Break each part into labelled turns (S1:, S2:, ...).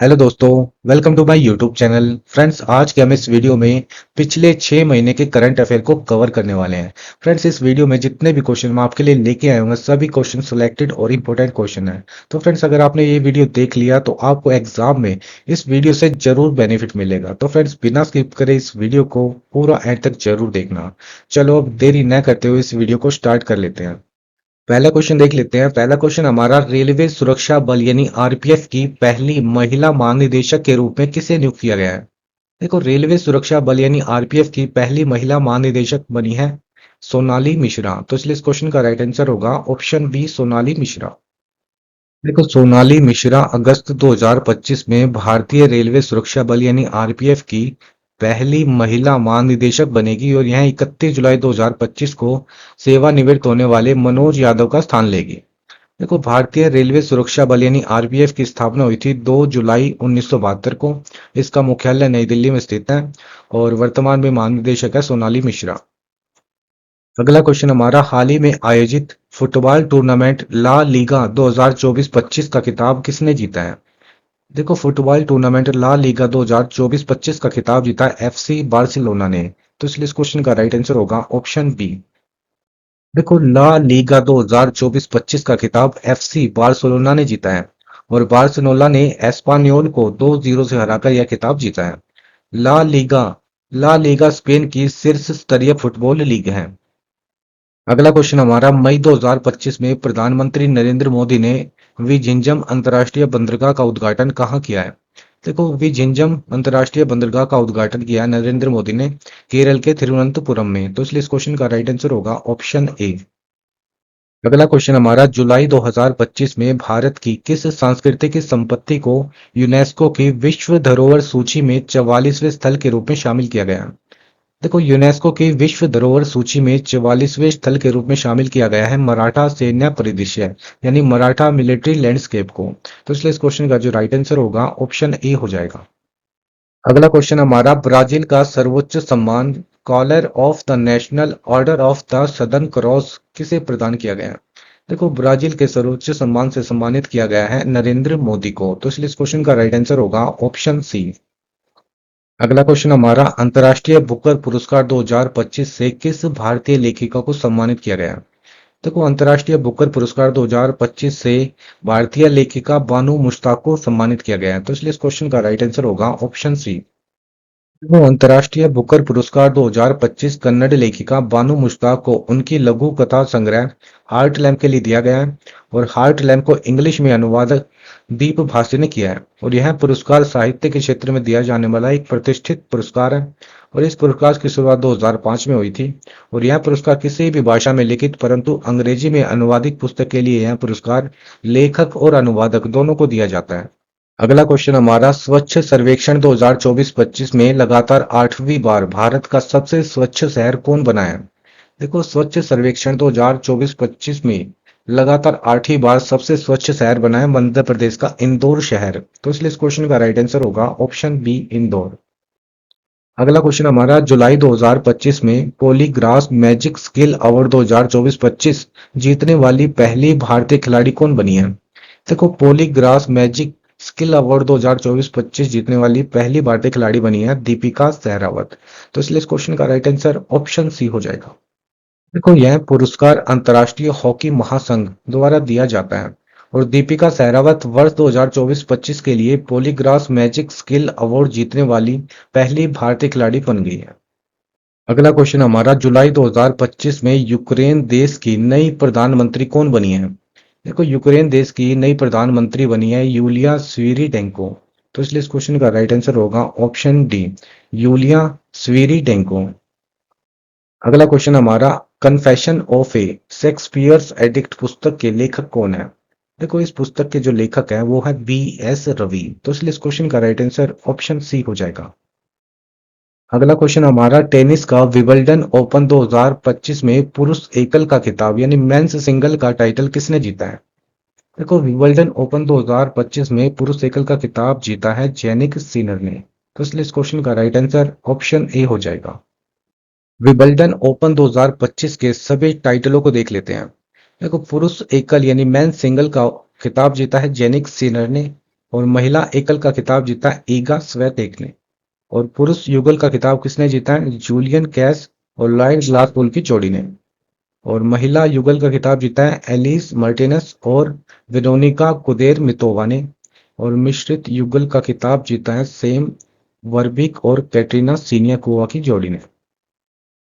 S1: Hello दोस्तों, welcome to my YouTube channel. Friends, आज के हम इस वीडियो में पिछले 6 महीने के करंट अफेयर को कवर करने वाले हैं। फ्रेंड्स, इस वीडियो में जितने भी क्वेश्चन मैं आपके लिए लेके आए होंगे सभी क्वेश्चन सिलेक्टेड और इंपॉर्टेंट क्वेश्चन हैं। तो फ्रेंड्स, अगर आपने ये वीडियो देख लिया तो आपको एग्जाम में इस वीडियो से जरूर बेनिफिट मिलेगा। तो फ्रेंड्स, बिना स्किप करे इस वीडियो को पूरा एंड तक जरूर देखना। चलो अब देरी न करते हुए इस वीडियो को स्टार्ट कर लेते हैं। पहला क्वेश्चन देख लेते हैं। पहला क्वेश्चन हमारा, रेलवे सुरक्षा बल यानी आरपीएफ की पहली महिला महानिदेशक के रूप में किसे नियुक्त किया गया है? देखो, रेलवे सुरक्षा बल यानी आरपीएफ की पहली महिला महानिदेशक बनी है सोनाली मिश्रा। तो इसलिए इस क्वेश्चन का राइट आंसर होगा ऑप्शन बी, सोनाली मिश्रा। देखो, सोनाली मिश्रा अगस्त 2025 में भारतीय रेलवे सुरक्षा बल यानी आरपीएफ की पहली महिला महानिदेशक बनेगी और यह 31 जुलाई 2025 को सेवानिवृत्त होने वाले मनोज यादव का स्थान लेगी। देखो, भारतीय रेलवे सुरक्षा बल यानी आरपीएफ की स्थापना हुई थी 2 जुलाई 1972 को। इसका मुख्यालय नई दिल्ली में स्थित है और वर्तमान में महानिदेशक है सोनाली मिश्रा। अगला क्वेश्चन हमारा, हाल ही में आयोजित फुटबॉल टूर्नामेंट ला लीगा 2024-25 का खिताब किसने जीता है? देखो, फुटबॉल टूर्नामेंट ला लीगा 2024-25 का खिताब जीता है एफसी बार्सिलोना ने। तो इसलिए इस क्वेश्चन का राइट आंसर होगा ऑप्शन बी। देखो, ला लीगा 2024-25 का खिताब एफसी बार्सिलोना ने जीता है और बार्सिलोना ने एस्पानियोल को 2-0 से हराकर यह खिताब जीता है। La Liga La Liga Spain की शीर्ष स्तरीय फुटबॉल लीग है। अगला क्वेश्चन हमारा, मई 2025 में प्रधानमंत्री नरेंद्र मोदी ने विझिंजम अंतर्राष्ट्रीय बंदरगाह का उद्घाटन कहाँ किया है? देखो, विझिंजम अंतर्राष्ट्रीय बंदरगाह का उद्घाटन किया है नरेंद्र मोदी ने केरल के तिरुवनंतपुरम में। तो इसलिए इस क्वेश्चन का राइट आंसर होगा ऑप्शन ए। अगला क्वेश्चन हमारा, जुलाई 2025 में भारत की किस सांस्कृतिक संपत्ति को यूनेस्को की विश्व धरोहर सूची में 44वें स्थल के रूप में शामिल किया गया? देखो, यूनेस्को की विश्व धरोहर सूची में 44वें स्थल के रूप में शामिल किया गया है मराठा सैन्य परिदृश्य यानी मराठा मिलिट्री लैंडस्केप को। तो इसलिए इस क्वेश्चन का जो राइट आंसर होगा ऑप्शन ए हो जाएगा। अगला क्वेश्चन हमारा, ब्राजील का सर्वोच्च सम्मान Collar of the National Order of the Southern Cross किसे प्रदान किया गया है? देखो, ब्राजील के सर्वोच्च सम्मान से सम्मानित किया गया है नरेंद्र मोदी को। तो इसलिए इस क्वेश्चन का राइट आंसर होगा ऑप्शन सी। अगला क्वेश्चन हमारा, अंतर्राष्ट्रीय बुकर पुरस्कार 2025 से किस भारतीय लेखिका को सम्मानित किया गया? देखो, अंतर्राष्ट्रीय बुकर पुरस्कार 2025 से भारतीय लेखिका बानू मुश्ताक को सम्मानित किया गया है। तो इसलिए इस क्वेश्चन का राइट आंसर होगा ऑप्शन सी। वो अंतर्राष्ट्रीय बुकर पुरस्कार 2025 कन्नड़ लेखिका बानू मुश्ताक को उनकी लघु कथा संग्रह हार्ट लैम्प के लिए दिया गया है और हार्ट लैम्प को इंग्लिश में अनुवादक दीप भासी ने किया है और यह पुरस्कार साहित्य के क्षेत्र में दिया जाने वाला एक प्रतिष्ठित पुरस्कार है और इस पुरस्कार की शुरुआत 2005 में हुई थी और यह पुरस्कार किसी भी भाषा में लिखित परंतु अंग्रेजी में अनुवादित पुस्तक के लिए यह पुरस्कार लेखक और अनुवादक दोनों को दिया जाता है। अगला क्वेश्चन हमारा, स्वच्छ सर्वेक्षण 2024-25 में लगातार 8वीं बार भारत का सबसे स्वच्छ शहर कौन बना है? देखो, स्वच्छ सर्वेक्षण 2024-25 में लगातार 8वीं बार सबसे स्वच्छ शहर बना है मध्य प्रदेश का इंदौर शहर। तो इसलिए इस क्वेश्चन का राइट आंसर होगा ऑप्शन बी, इंदौर। अगला क्वेश्चन हमारा, जुलाई 2025 में पॉलीग्राफ मैजिक स्किल अवार्ड 2024-25 जीतने वाली पहली भारतीय खिलाड़ी कौन बनी है? देखो, पॉलीग्राफ मैजिक स्किल अवार्ड 2024-25 जीतने वाली पहली भारतीय खिलाड़ी बनी है दीपिका सहरावत। तो इसलिए इस क्वेश्चन का राइट आंसर ऑप्शन सी हो जाएगा। देखो, यह पुरस्कार अंतर्राष्ट्रीय हॉकी महासंघ द्वारा दिया जाता है और दीपिका सहरावत वर्ष 2024-25 के लिए पॉलीग्राफ मैजिक स्किल अवार्ड जीतने वाली पहली भारतीय खिलाड़ी बन गई है। अगला क्वेश्चन हमारा, जुलाई 2025 में यूक्रेन देश की नई प्रधानमंत्री कौन बनी है? देखो, यूक्रेन देश की नई प्रधानमंत्री बनी है यूलिया स्वीरीडेंको। तो इसलिए इस क्वेश्चन का राइट आंसर होगा ऑप्शन डी, यूलिया स्वीरीडेंको। अगला क्वेश्चन हमारा, confession of A Shakespeare's addict पुस्तक के लेखक कौन है? देखो, इस पुस्तक के जो लेखक हैं वो है बी एस रवि। तो इसलिए इस क्वेश्चन का राइट आंसर ऑप्शन सी हो जाएगा। अगला क्वेश्चन हमारा, टेनिस का विंबलडन ओपन 2025 में पुरुष एकल का खिताब यानी मेंस सिंगल का टाइटल किसने जीता है? देखो, विंबलडन ओपन 2025 में पुरुष एकल का खिताब जीता है जैनिक सिनर ने। तो इसलिए इस क्वेश्चन का राइट आंसर ऑप्शन ए हो जाएगा। विंबलडन ओपन 2025 के सभी टाइटलों को देख लेते हैं। देखो, पुरुष एकल यानी मेन सिंगल का खिताब जीता है जेनिक सिनर ने। और महिला एकल का खिताब जीता है ईगा स्वेतेक ने। और पुरुष युगल का खिताब किसने जीता है? जूलियन कैस और लॉयड ग्लासपोल की जोड़ी ने। और महिला युगल का खिताब जीता है एलिस मार्टिनस और वेरोनिका कुदेरमितोवा ने। और मिश्रित युगल का खिताब जीता है सेम वर्बिक और कैटरीना सीनियाकोवा की जोड़ी ने।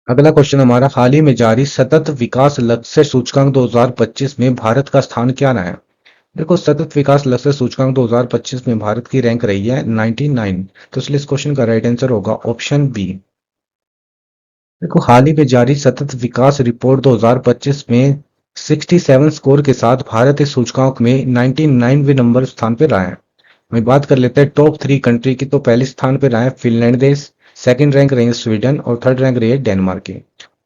S1: अगला क्वेश्चन हमारा, हाल ही में जारी सतत विकास लक्ष्य सूचकांक 2025 में भारत का स्थान क्या रहा है? देखो, सतत विकास लक्ष्य सूचकांक 2025 में भारत की रैंक रही है 99। तो इसलिए इस क्वेश्चन का राइट आंसर होगा ऑप्शन बी। देखो, हाल ही में जारी सतत विकास रिपोर्ट 2025 में 67 स्कोर के साथ भारत इस सूचकांक में 99वें नंबर स्थान पर रहा है। वही बात कर लेते हैं टॉप 3 कंट्री की। तो पहले स्थान पर रहा है फिनलैंड देश, सेकंड रैंक रही है स्वीडन और थर्ड रैंक रही है डेनमार्क की।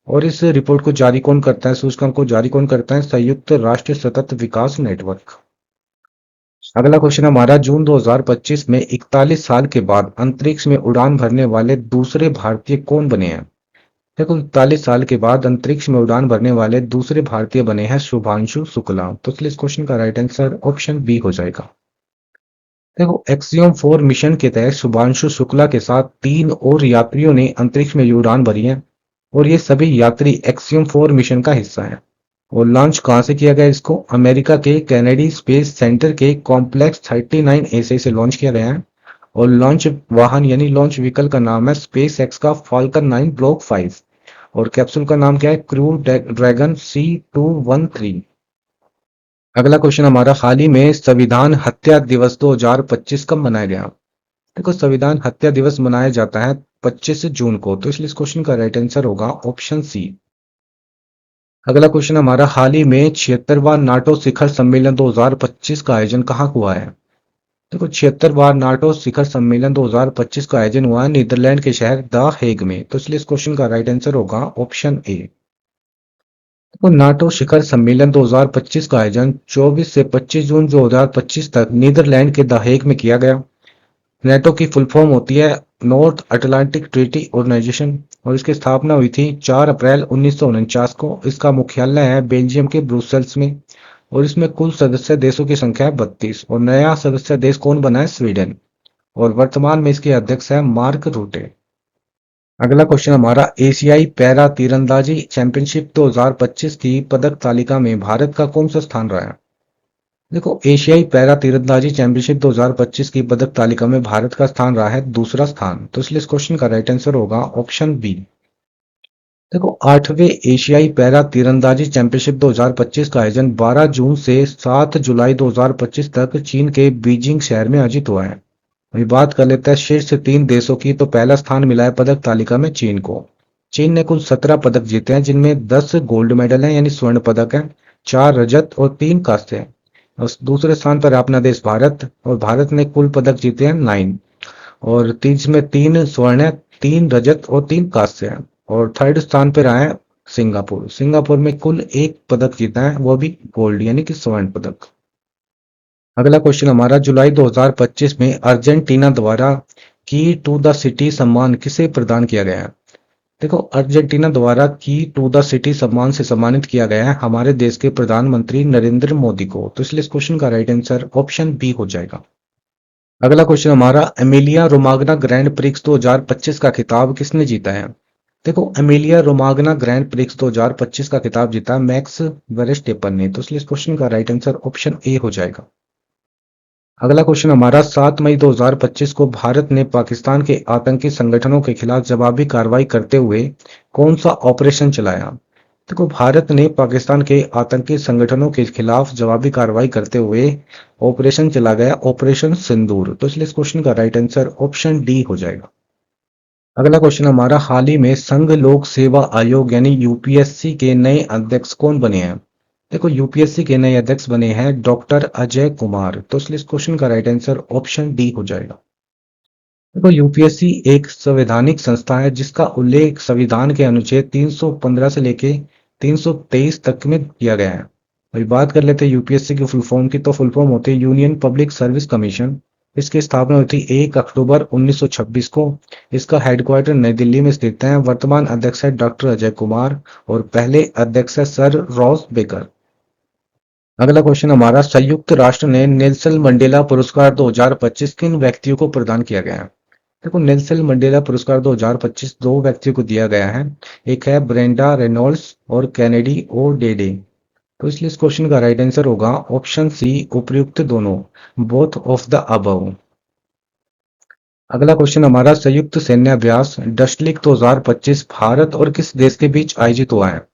S1: और इस रिपोर्ट को जारी कौन करता है, सूचकांक को जारी कौन करता है? संयुक्त राष्ट्र सतत विकास नेटवर्क। अगला क्वेश्चन हमारा, जून 2025 में 41 साल के बाद अंतरिक्ष में उड़ान भरने वाले दूसरे भारतीय कौन बने हैं? देखो, 41 साल के बाद अंतरिक्ष में उड़ान भरने वाले दूसरे भारतीय बने हैं शुभांशु शुक्ला। तो इसलिए इस क्वेश्चन का राइट आंसर ऑप्शन बी हो जाएगा। देखो, एक्सियोम 4 मिशन के तहत शुभांशु शुक्ला के साथ 3 और यात्रियों ने अंतरिक्ष में उड़ान भरी है। और ये सभी यात्री एक्सियोम 4 मिशन का हिस्सा हैं। और लॉन्च कहाँ से किया गया? इसको अमेरिका के कैनेडी स्पेस सेंटर के कॉम्प्लेक्स 39 से लॉन्च किया गया है। और लॉन्च वाहन यानी लॉन्च व्हीकल का नाम है स्पेस एक्स का फाल्कन 9 ब्लॉक 5। और कैप्सूल का नाम क्या है? Crew dragon C213। अगला क्वेश्चन हमारा, हाल ही में संविधान हत्या दिवस 2025 कब मनाया गया? देखो, संविधान हत्या दिवस मनाया जाता है 25 जून को। तो इसलिए इस क्वेश्चन का राइट आंसर होगा ऑप्शन सी। अगला क्वेश्चन हमारा, हाल ही में 76वां नाटो शिखर सम्मेलन 2025 का आयोजन कहाँ हुआ है? देखो, 76वां नाटो शिखर सम्मेलन 2025 का आयोजन हुआ है नीदरलैंड के शहर द हेग में। तो इसलिए इस क्वेश्चन का राइट आंसर होगा ऑप्शन ए। तो नाटो शिखर सम्मेलन 2025 का आयोजन 24 से 25 जून 2025 तक नीदरलैंड के द हेग में किया गया। नेटो की फुल फॉर्म होती है नॉर्थ अटलांटिक ट्रीटी ऑर्गेनाइजेशन। और इसकी स्थापना हुई थी 4 अप्रैल 1949 को। इसका मुख्यालय है बेल्जियम के ब्रुसेल्स में। और इसमें कुल सदस्य देशों की संख्या है 32। और नया सदस्य देश कौन बना है? स्वीडन। और वर्तमान में इसके अध्यक्ष है मार्क रूटे। अगला क्वेश्चन हमारा, एशियाई पैरा तीरंदाजी चैंपियनशिप 2025 की पदक तालिका में भारत का कौन सा स्थान रहा है? देखो, एशियाई पैरा तीरंदाजी चैंपियनशिप 2025 की पदक तालिका में भारत का स्थान रहा है दूसरा स्थान। तो इसलिए इस क्वेश्चन का राइट आंसर होगा ऑप्शन बी। देखो, 8वें एशियाई पैरा तीरंदाजी चैंपियनशिप 2025 का आयोजन 12 जून से 7 जुलाई 2025 तक चीन के बीजिंग शहर में आयोजित हुआ है। अभी बात कर लेते हैं शीर्ष 3 देशों की। तो पहला स्थान मिला है पदक तालिका में चीन को। चीन ने कुल 17 पदक जीते हैं, जिनमें 10 गोल्ड मेडल हैं यानी स्वर्ण पदक है, 4 रजत और 3 कांस्य हैं। और दूसरे स्थान पर है अपना देश भारत। और भारत ने कुल पदक जीते हैं 9। और इसमें 3 स्वर्ण है, 3 रजत और 3 कांस्य है। और थर्ड स्थान पर आया है सिंगापुर। सिंगापुर में कुल 1 पदक जीता है, वो भी गोल्ड यानी कि स्वर्ण पदक। अगला क्वेश्चन हमारा, जुलाई 2025 में अर्जेंटीना द्वारा की टू द सिटी सम्मान किसे प्रदान किया गया है? देखो, अर्जेंटीना द्वारा की टू द सिटी सम्मान से सम्मानित किया गया है हमारे देश के प्रधानमंत्री नरेंद्र मोदी को। तो इसलिए इस क्वेश्चन का राइट आंसर ऑप्शन बी हो जाएगा। अगला क्वेश्चन हमारा, एमिलिया रोमाग्ना ग्रैंड प्रिक्स 2025 का खिताब किसने जीता है? देखो, एमिलिया रोमाग्ना ग्रैंड प्रिक्स 2025 का खिताब जीता मैक्स वेरस्टेपन ने। तो इसलिए इस क्वेश्चन का राइट आंसर ऑप्शन ए हो जाएगा। अगला क्वेश्चन हमारा, 7 मई 2025 को भारत ने पाकिस्तान के आतंकी संगठनों के खिलाफ जवाबी कार्रवाई करते हुए कौन सा ऑपरेशन चलाया? देखो, भारत ने पाकिस्तान के आतंकी संगठनों के खिलाफ जवाबी कार्रवाई करते हुए ऑपरेशन चला गया, ऑपरेशन सिंदूर। तो इसलिए इस क्वेश्चन का राइट आंसर ऑप्शन डी हो जाएगा। अगला क्वेश्चन हमारा, हाल ही में संघ लोक सेवा आयोग यानी यूपीएससी के नए अध्यक्ष कौन बने हैं? देखो, यूपीएससी के नए अध्यक्ष बने हैं डॉक्टर अजय कुमार। तो इसलिए इस क्वेश्चन का राइट आंसर ऑप्शन डी हो जाएगा। देखो, यूपीएससी एक संवैधानिक संस्था है जिसका उल्लेख संविधान के अनुच्छेद 315 से लेके 323 तक में किया गया है। अभी बात कर लेते हैं यूपीएससी की फुल फॉर्म की। तो फुल फॉर्म होती है यूनियन पब्लिक सर्विस कमीशन। इसकी स्थापना हुई थी 1 अक्टूबर 1926 को। इसका हेडक्वार्टर नई दिल्ली में स्थित है। वर्तमान अध्यक्ष है डॉक्टर अजय कुमार और पहले अध्यक्ष है सर रॉस बेकर। अगला क्वेश्चन हमारा, संयुक्त राष्ट्र ने नेल्सन मंडेला पुरस्कार 2025 किन व्यक्तियों को प्रदान किया गया है? देखो, नेल्सन मंडेला पुरस्कार 2025 दो व्यक्तियों को दिया गया है। एक है ब्रेंडा रेनॉल्ड्स और कैनेडी ओ डेडे। तो इसलिए इस क्वेश्चन का राइट आंसर होगा ऑप्शन सी, उपर्युक्त दोनों, बोथ ऑफ द अबव। अगला क्वेश्चन हमारा, संयुक्त सैन्य अभ्यास डस्टलिक 2025 भारत और किस देश के बीच आयोजित हुआ है?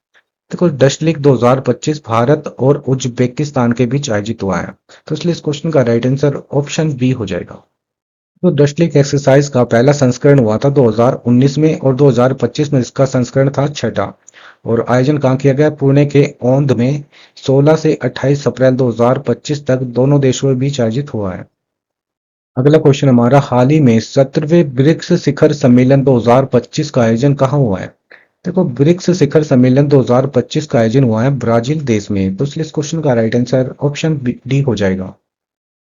S1: देखो, डस्टलिक 2025 भारत और उज्बेकिस्तान के बीच आयोजित हुआ है। तो इसलिए इस क्वेश्चन का राइट आंसर ऑप्शन बी हो जाएगा। तो डस्टलिक एक्सरसाइज का पहला संस्करण हुआ था 2019 में और 2025 में इसका संस्करण था छठा। और आयोजन कहाँ किया गया? पुणे के औंध में 16 से 28 अप्रैल 2025 तक दोनों देशों के बीच आयोजित हुआ है। अगला क्वेश्चन हमारा, हाल ही में 17वें ब्रिक्स शिखर सम्मेलन 2025 का आयोजन कहाँ हुआ है? देखो, ब्रिक्स शिखर सम्मेलन 2025 का आयोजन हुआ है ब्राजील देश में। तो इसलिए इस क्वेश्चन का राइट आंसर ऑप्शन डी हो जाएगा।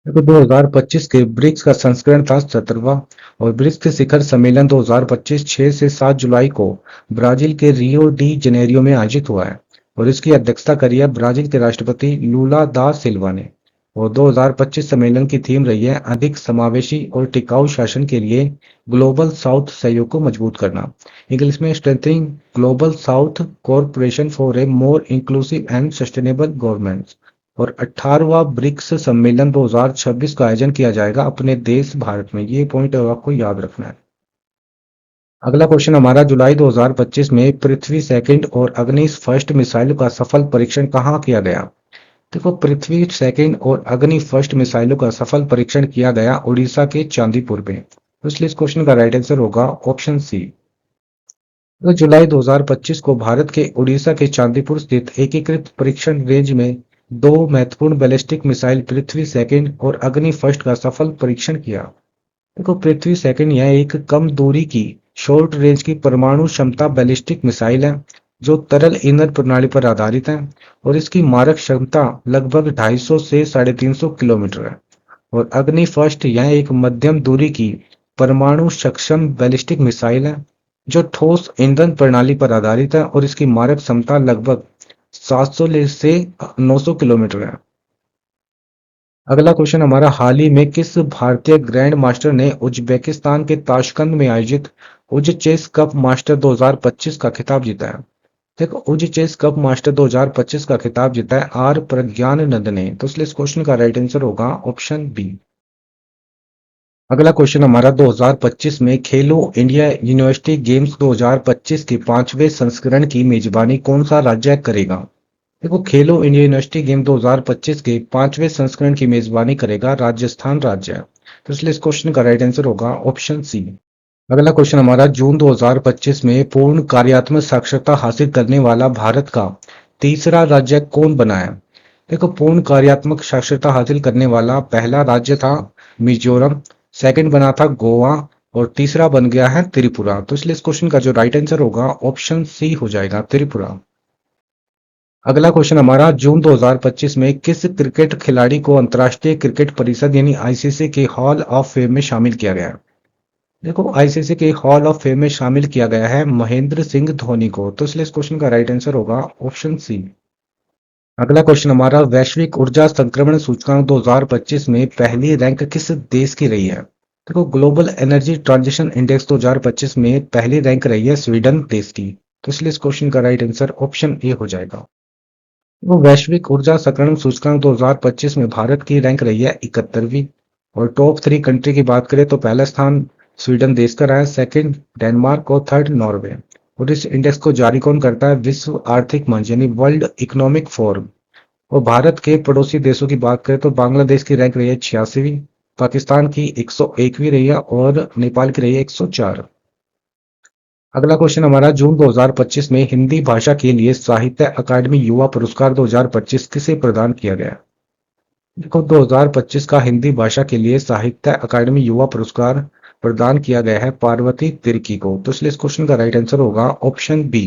S1: देखो, 2025 के ब्रिक्स का संस्करण था 17वां। और ब्रिक्स के शिखर सम्मेलन 2025 6 से 7 जुलाई को ब्राजील के रियो डी जनेरियो में आयोजित हुआ है। और इसकी अध्यक्षता करी है ब्राजील के राष्ट्रपति लूला दा सिल्वा ने। और 2025 सम्मेलन की थीम रही है अधिक समावेशी और टिकाऊ शासन के लिए ग्लोबल साउथ सहयोग को मजबूत करना। इंग्लिश में strengthening global south corporation for a more inclusive and sustainable government. और 18वां ब्रिक्स सम्मेलन 2026 का आयोजन किया जाएगा अपने देश भारत में। ये पॉइंट आपको याद रखना है। अगला क्वेश्चन हमारा, जुलाई 2025 में पृथ्वी सेकंड और अग्नि फर्स्ट मिसाइल का सफल परीक्षण कहाँ किया गया? देखो, पृथ्वी सेकंड और अग्नि फर्स्ट मिसाइलों का सफल परीक्षण किया गया उड़ीसा के चांदीपुर में। तो इसलिए इस क्वेश्चन का राइट आंसर होगा ऑप्शन सी। तो जुलाई 2025 को भारत के उड़ीसा के चांदीपुर स्थित एकीकृत परीक्षण रेंज में दो महत्वपूर्ण बैलिस्टिक मिसाइल पृथ्वी सेकंड और अग्नि फर्स्ट का सफल परीक्षण किया। देखो, पृथ्वी सेकंड यह एक कम दूरी की शॉर्ट रेंज की परमाणु क्षमता बैलिस्टिक मिसाइल है जो तरल ईंधन प्रणाली पर आधारित है। और इसकी मारक क्षमता लगभग 250 से 350 किलोमीटर है। और अग्नि फर्स्ट यह एक मध्यम दूरी की परमाणु सक्षम बैलिस्टिक मिसाइल है जो ठोस ईंधन प्रणाली पर आधारित है और इसकी मारक क्षमता लगभग 700 से 900 किलोमीटर है। अगला क्वेश्चन हमारा, हाल ही में किस भारतीय ग्रैंड मास्टर ने उज्बेकिस्तान के ताशकंद में आयोजित उज चेस कप मास्टर 2025 का खिताब जीता है? देखो, उज चेस कप मास्टर 2025 का खिताब जीता है आर प्रज्ञानंद ने। तो इसलिए इस क्वेश्चन का राइट आंसर होगा ऑप्शन बी। अगला क्वेश्चन हमारा, 2025 में खेलो इंडिया यूनिवर्सिटी गेम्स 2025 के पांचवें संस्करण की मेजबानी कौन सा राज्य करेगा? देखो, खेलो इंडिया यूनिवर्सिटी गेम 2025 के पांचवें संस्करण की मेजबानी करेगा राजस्थान राज्य। तो इसलिए इस क्वेश्चन का राइट आंसर होगा ऑप्शन सी। अगला क्वेश्चन हमारा, जून 2025 में पूर्ण कार्यात्मक साक्षरता हासिल करने वाला भारत का तीसरा राज्य कौन बना है? देखो, पूर्ण कार्यात्मक साक्षरता हासिल करने वाला पहला राज्य था मिजोरम, सेकंड बना था गोवा और तीसरा बन गया है त्रिपुरा। तो इसलिए इस क्वेश्चन का जो राइट आंसर होगा ऑप्शन सी हो जाएगा, त्रिपुरा। अगला क्वेश्चन हमारा, जून 2025 में किस क्रिकेट खिलाड़ी को अंतर्राष्ट्रीय क्रिकेट परिषद यानी आईसीसी के हॉल ऑफ फेम में शामिल किया गया है? देखो, आईसीसी के हॉल ऑफ फेम में शामिल किया गया है महेंद्र सिंह धोनी को। तो इसलिए इस क्वेश्चन का राइट आंसर होगा ऑप्शन सी। अगला क्वेश्चन हमारा, वैश्विक ऊर्जा संक्रमण सूचकांक 2025 में पहली रैंक किस देश की रही है? देखो, ग्लोबल एनर्जी ट्रांजिशन इंडेक्स 2025 में पहली रैंक रही है स्वीडन देश की। तो इसलिए इस क्वेश्चन का राइट आंसर ऑप्शन ए हो जाएगा। वो वैश्विक ऊर्जा संक्रमण सूचकांक 2025 में भारत की रैंक रही है 71वीं। और टॉप 3 कंट्री की बात करें तो पहला स्थान स्वीडन देश का रहा है, सेकंड डेनमार्क और थर्ड नॉर्वे। और इस इंडेक्स को जारी कौन करता है? विश्व आर्थिक मंच यानी वर्ल्ड इकोनॉमिक फोरम। और भारत के पड़ोसी देशों की बात करें तो बांग्लादेश की रैंक रही है 86वीं, पाकिस्तान की 101वीं रही है और नेपाल की रही है 104। अगला क्वेश्चन हमारा, जून 2025 में हिंदी भाषा के लिए साहित्य अकादमी युवा पुरस्कार 2025 किसे प्रदान किया गया? देखो, 2025 का हिंदी भाषा के लिए साहित्य अकादमी युवा पुरस्कार प्रदान किया गया है पार्वती तिर्की को। तो इसलिए इस क्वेश्चन का राइट आंसर होगा ऑप्शन बी।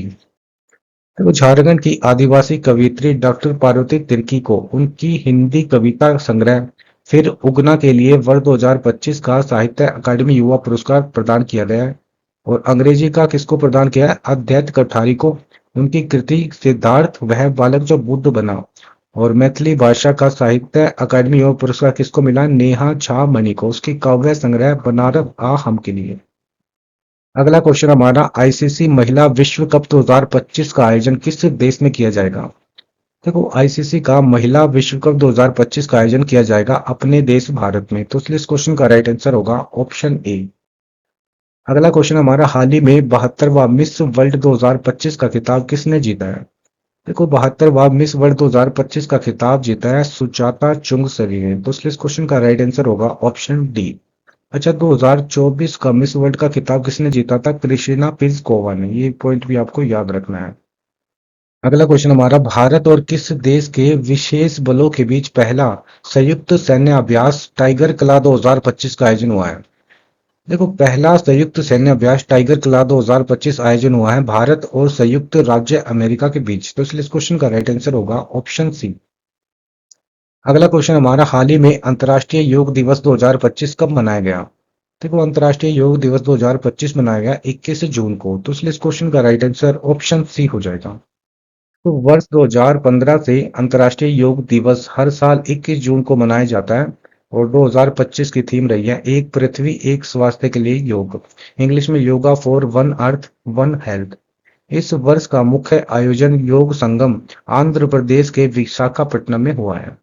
S1: देखो, झारखंड की आदिवासी कवियत्री डॉक्टर पार्वती तिर्की को उनकी हिंदी कविता संग्रह फिर उगना के लिए वर्ष 2025 का साहित्य अकादमी युवा पुरस्कार प्रदान किया गया है। और अंग्रेजी का किसको प्रदान किया है? अद्वैत कठारी को। उनकी कृति सिद्धार्थ वह बालक जो बुद्ध बना और मैथिली भाषा का साहित्य अकादमी और पुरस्कार किसको मिला? नेहा झा मणि को, उसकी काव्य संग्रह बनारस आ हम के लिए। अगला क्वेश्चन हमारा, आईसीसी महिला विश्व कप 2025 का आयोजन किस देश में किया जाएगा? देखो, आईसीसी का महिला विश्व कप 2025 का आयोजन किया जाएगा अपने देश भारत में, तो इसलिए इस क्वेश्चन का राइट आंसर होगा ऑप्शन ए। अगला क्वेश्चन हमारा, हाल ही में 72वां मिस वर्ल्ड 2025 का खिताब किसने जीता है? देखो, 72वां मिस वर्ल्ड 2025 का खिताब जीता है सुजाता चुंगसरी ने, तो इसलिए इस क्वेश्चन का राइट आंसर होगा ऑप्शन डी। अच्छा, 2024 का मिस वर्ल्ड का खिताब किसने जीता था? क्रिस्टिना पिल्सकोवा ने, ये पॉइंट भी आपको याद रखना है। अगला क्वेश्चन हमारा, भारत और किस देश के विशेष बलों के बीच पहला संयुक्त सैन्य अभ्यास टाइगर क्ला 2025 का आयोजन हुआ है? देखो, पहला संयुक्त सैन्य अभ्यास टाइगर क्ला 2025 आयोजन हुआ है भारत और संयुक्त राज्य अमेरिका के बीच, तो इसलिए इस क्वेश्चन का राइट आंसर होगा ऑप्शन सी। अगला क्वेश्चन हमारा, हाल ही में अंतर्राष्ट्रीय योग दिवस 2025 कब मनाया गया? देखो, अंतर्राष्ट्रीय योग दिवस 2025 मनाया गया 21 जून को, तो इसलिए इस क्वेश्चन का राइट आंसर ऑप्शन सी हो जाएगा। तो वर्ष 2015 से अंतर्राष्ट्रीय योग दिवस हर साल 21 जून को मनाया जाता है और 2025 की थीम रही है एक पृथ्वी एक स्वास्थ्य के लिए योग, इंग्लिश में yoga for one earth one health. इस वर्ष का मुख्य आयोजन योग संगम आंध्र प्रदेश के विशाखापट्टनम में हुआ है।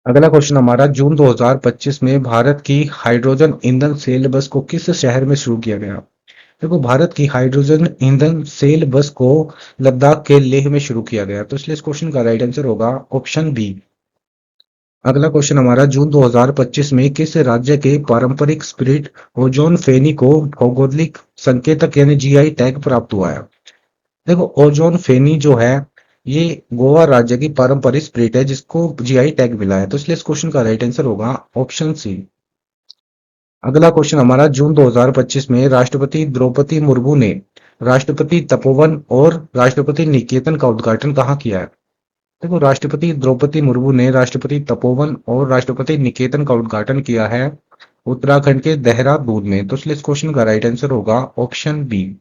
S1: अगला क्वेश्चन हमारा, जून 2025 में भारत की हाइड्रोजन ईंधन सेल बस को किस शहर में शुरू किया गया? देखो, भारत की हाइड्रोजन ईंधन सेल बस को लद्दाख के लेह में शुरू किया गया, तो इसलिए इस क्वेश्चन का राइट आंसर होगा ऑप्शन बी। अगला क्वेश्चन हमारा, जून 2025 में किस राज्य के पारंपरिक स्पिरिट ओजोन फेनी को भौगोलिक संकेतक यानी जीआई टैग प्राप्त हुआ है? देखो, ओजोन फेनी जो है ये गोवा राज्य की पारंपरिक स्पिरिट है जिसको जीआई टैग मिला है, तो इसलिए इस क्वेश्चन का राइट आंसर होगा ऑप्शन सी। अगला क्वेश्चन हमारा, जून 2025 में राष्ट्रपति द्रौपदी मुर्मू ने राष्ट्रपति तपोवन और राष्ट्रपति निकेतन का उद्घाटन कहाँ किया है? देखो, राष्ट्रपति द्रौपदी मुर्मू ने राष्ट्रपति तपोवन और राष्ट्रपति निकेतन का उद्घाटन किया है उत्तराखंड के देहरादून में, तो इसलिए इस क्वेश्चन का राइट आंसर होगा ऑप्शन बी।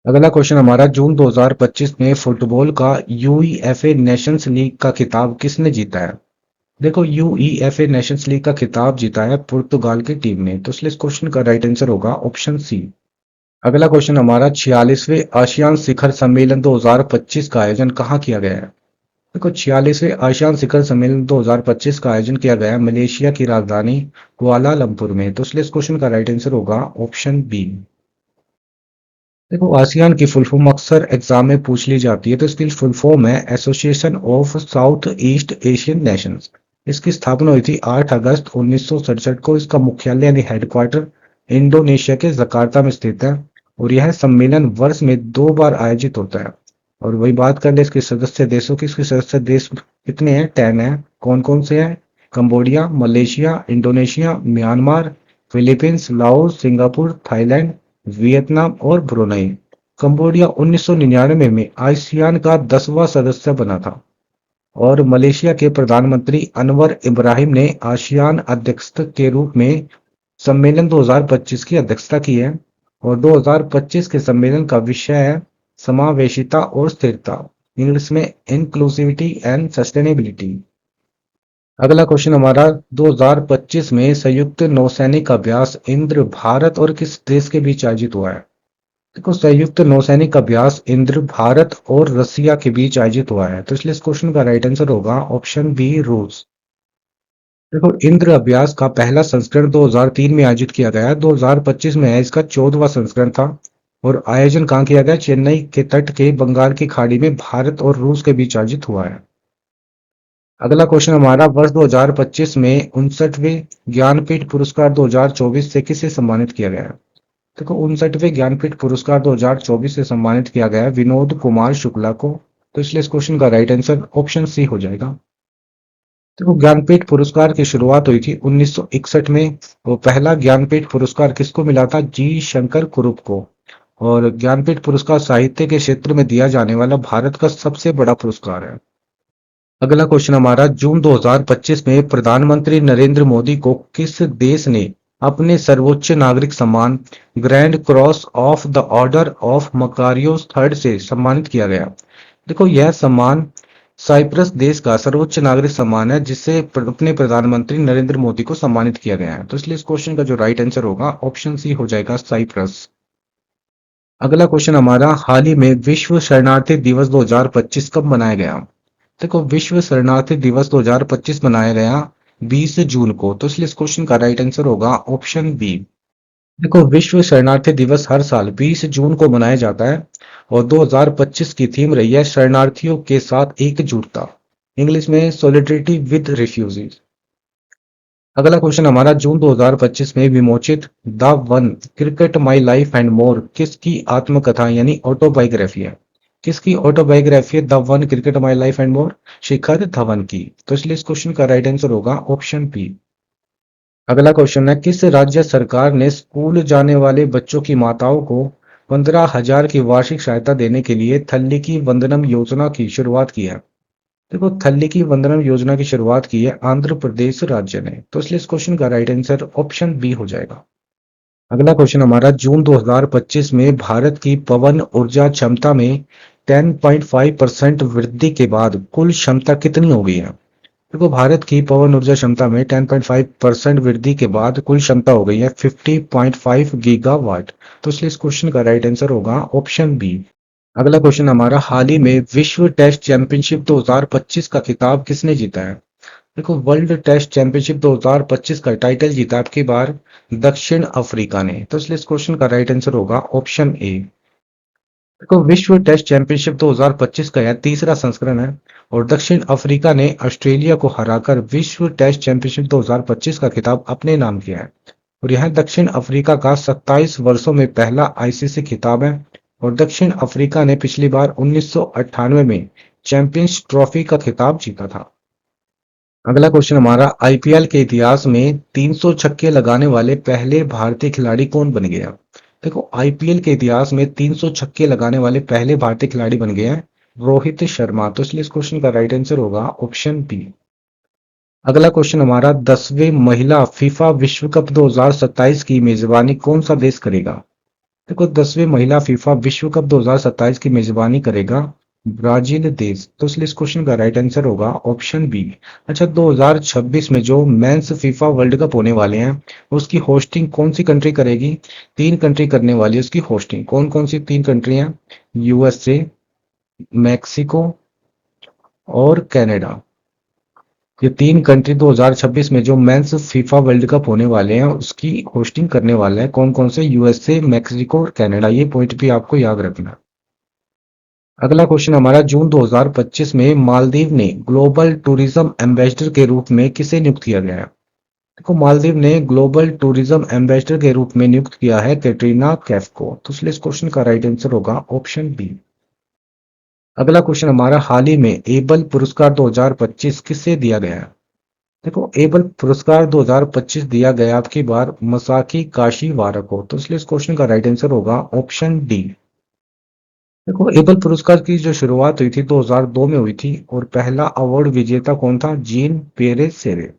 S1: अगला क्वेश्चन हमारा, जून 2025 में फुटबॉल का यूईएफए नेशंस लीग का खिताब किसने जीता है? देखो, यूईएफए नेशंस लीग का खिताब जीता है पुर्तगाल की टीम ने, तो इसलिए इस क्वेश्चन का राइट आंसर होगा ऑप्शन सी। अगला क्वेश्चन हमारा, 46वें आसियान शिखर सम्मेलन 2025 का आयोजन कहाँ किया गया है? देखो, 46वें आसियान शिखर सम्मेलन 2025 का आयोजन किया गया है मलेशिया की राजधानी कुआलालंपुर में, तो इसलिए इस क्वेश्चन का राइट आंसर होगा ऑप्शन बी। देखो, आसियान की फुल फॉर्म अक्सर एग्जाम में पूछ ली जाती है, तो इसकी फुल फॉर्म है association of south east Asian Nations. इसकी स्थापना हुई थी 8 अगस्त 1967 को। इसका मुख्यालय यानी हेडक्वार्टर इंडोनेशिया के जकार्ता में स्थित है और यह सम्मेलन वर्ष में 2 बार आयोजित होता है। और वही बात कर ले इसके सदस्य देशों की, इसके सदस्य देश कितने हैं? 10 हैं। कौन कौन से हैं? Cambodia, Malaysia, Indonesia, Myanmar, Philippines, Laos, Singapore, Thailand, Vietnam और ब्रुनई। कंबोडिया 1999 में आसियान का 10वां सदस्य बना था और मलेशिया के प्रधानमंत्री अनवर इब्राहिम ने आसियान अध्यक्ष के रूप में सम्मेलन 2025 की अध्यक्षता की है और 2025 के सम्मेलन का विषय है समावेशिता और स्थिरता, इंग्लिश में इंक्लूसिविटी एंड सस्टेनेबिलिटी। अगला क्वेश्चन हमारा, 2025 में संयुक्त नौसैनिक अभ्यास इंद्र भारत और किस देश के बीच आयोजित हुआ है? देखो, संयुक्त नौसैनिक अभ्यास इंद्र भारत और रसिया के बीच आयोजित हुआ है, तो इसलिए इस क्वेश्चन का राइट आंसर होगा ऑप्शन बी रूस। देखो, इंद्र अभ्यास का पहला संस्करण 2003 में आयोजित किया गया, 2025 में है इसका 14वां संस्करण था और आयोजन कहाँ किया गया? चेन्नई के तट के बंगाल की खाड़ी में भारत और रूस के बीच आयोजित हुआ है। अगला क्वेश्चन हमारा, वर्ष 2025 में 59वें ज्ञानपीठ पुरस्कार 2024 से किसे सम्मानित किया गया है? देखो, 59वें ज्ञानपीठ पुरस्कार 2024 से सम्मानित किया गया है विनोद कुमार शुक्ला को, तो इसलिए इस क्वेश्चन का राइट आंसर ऑप्शन सी हो जाएगा। देखो, ज्ञानपीठ पुरस्कार की शुरुआत हुई थी 1961 में। वो पहला ज्ञानपीठ पुरस्कार किसको मिला था? जी शंकर कुरुप को। और ज्ञानपीठ पुरस्कार साहित्य के क्षेत्र में दिया जाने वाला भारत का सबसे बड़ा पुरस्कार है। अगला क्वेश्चन हमारा, जून 2025 में प्रधानमंत्री नरेंद्र मोदी को किस देश ने अपने सर्वोच्च नागरिक सम्मान grand cross of the order of Makarios third से सम्मानित किया गया? देखो, यह सम्मान साइप्रस देश का सर्वोच्च नागरिक सम्मान है जिसे अपने प्रधानमंत्री नरेंद्र मोदी को सम्मानित किया गया है। तो इसलिए इस क्वेश्चन का जो राइट आंसर होगा ऑप्शन सी हो जाएगा, साइप्रस। अगला क्वेश्चन हमारा, हाल ही में विश्व शरणार्थी दिवस 2025 कब मनाया गया? देखो, विश्व शरणार्थी दिवस 2025 मनाया गया 20 जून को। तो इसलिए इस क्वेश्चन का राइट आंसर होगा ऑप्शन बी। देखो, विश्व शरणार्थी दिवस हर साल 20 जून को मनाया जाता है और 2025 की थीम रही है शरणार्थियों के साथ एकजुटता, इंग्लिश में सॉलिडरिटी विद रिफ्यूजीज। अगला क्वेश्चन हमारा, जून 2025 में विमोचित the one cricket my life and more किसकी आत्मकथा यानी ऑटोबायोग्राफी है? किसकी ऑटोबायोग्राफी है the one cricket my life and more? Shikhar Dhawan की। तो इसलिए इस क्वेश्चन का राइट आंसर होगा ऑप्शन बी। अगला क्वेश्चन है, किस राज्य सरकार ने स्कूल जाने वाले बच्चों की माताओं को 15,000 की वार्षिक सहायता देने के लिए थल्ली की वंदनम योजना की शुरुआत की है? देखो, थल्ली की वंदनम योजना की शुरुआत की है आंध्र प्रदेश राज्य ने। तो इसलिए इस क्वेश्चन का राइट आंसर ऑप्शन बी हो जाएगा। अगला क्वेश्चन हमारा, जून 2025 में भारत की पवन ऊर्जा क्षमता में 10.5% वृद्धि के बाद कुल क्षमता कितनी हो गई है? देखो, भारत की पवन ऊर्जा क्षमता में 10.5% वृद्धि के बाद कुल क्षमता हो गई है 50.5 गीगावाट। तो इसलिए इस क्वेश्चन का राइट आंसर होगा ऑप्शन बी। अगला क्वेश्चन हमारा, हाल ही में विश्व टेस्ट चैंपियनशिप 2025 का खिताब किसने जीता है? देखो, वर्ल्ड टेस्ट चैंपियनशिप 2025 का टाइटल जीता आपकी बार दक्षिण अफ्रीका ने। तो इसलिए इस क्वेश्चन का राइट आंसर होगा ऑप्शन ए। देखो, विश्व टेस्ट चैंपियनशिप 2025 का यह तीसरा संस्करण है और दक्षिण अफ्रीका ने ऑस्ट्रेलिया को हराकर विश्व टेस्ट चैंपियनशिप 2025 का खिताब अपने नाम किया है और यह दक्षिण अफ्रीका का 27 वर्षों में पहला आईसीसी खिताब है और दक्षिण अफ्रीका ने पिछली बार 1998 में चैंपियंस ट्रॉफी का खिताब जीता था। अगला क्वेश्चन हमारा, आईपीएल के इतिहास में 300 छक्के लगाने वाले पहले भारतीय खिलाड़ी कौन बन गया? देखो, आईपीएल के इतिहास में 300 छक्के लगाने वाले पहले भारतीय खिलाड़ी बन गए हैं रोहित शर्मा। तो इसलिए इस क्वेश्चन का राइट आंसर होगा ऑप्शन बी। अगला क्वेश्चन हमारा, 10वें महिला फीफा विश्व कप 2027 की मेजबानी कौन सा देश करेगा? देखो, 10वें महिला फीफा विश्व कप 2027 की मेजबानी करेगा ब्राजील देश। तो इसलिए इस क्वेश्चन का राइट आंसर होगा ऑप्शन बी। अच्छा, 2026 में जो मेंस फीफा वर्ल्ड कप होने वाले हैं उसकी होस्टिंग कौन सी कंट्री करेगी? तीन कंट्री करने वाली है उसकी होस्टिंग। कौन कौन सी तीन कंट्री हैं? यूएसए, मैक्सिको और कनाडा। ये तीन कंट्री 2026 में जो मेंस फीफा वर्ल्ड कप होने वाले हैं उसकी होस्टिंग करने वाले हैं। कौन कौन से? यूएसए, मैक्सिको और कनाडा। ये पॉइंट भी आपको याद रखना है। अगला क्वेश्चन हमारा, जून 2025 में मालदीव ने ग्लोबल टूरिज्म एम्बेसडर के रूप में किसे नियुक्त किया गया है? देखो, मालदीव ने ग्लोबल टूरिज्म एम्बेसडर के रूप में नियुक्त किया है कैटरीना कैफ को। तो इसलिए इस क्वेश्चन का राइट आंसर होगा ऑप्शन बी। अगला क्वेश्चन हमारा, हाल ही में एबल पुरस्कार 2025 किसे दिया गया है? देखो, एबल पुरस्कार 2025 दिया गया आपकी बार मसाकी काशीवारा को। तो इसलिए इस क्वेश्चन का राइट आंसर होगा ऑप्शन डी। देखो, एबल पुरस्कार की जो शुरुआत हुई थी 2002 में हुई थी और पहला अवार्ड विजेता कौन था? जीन पेरेसेरे।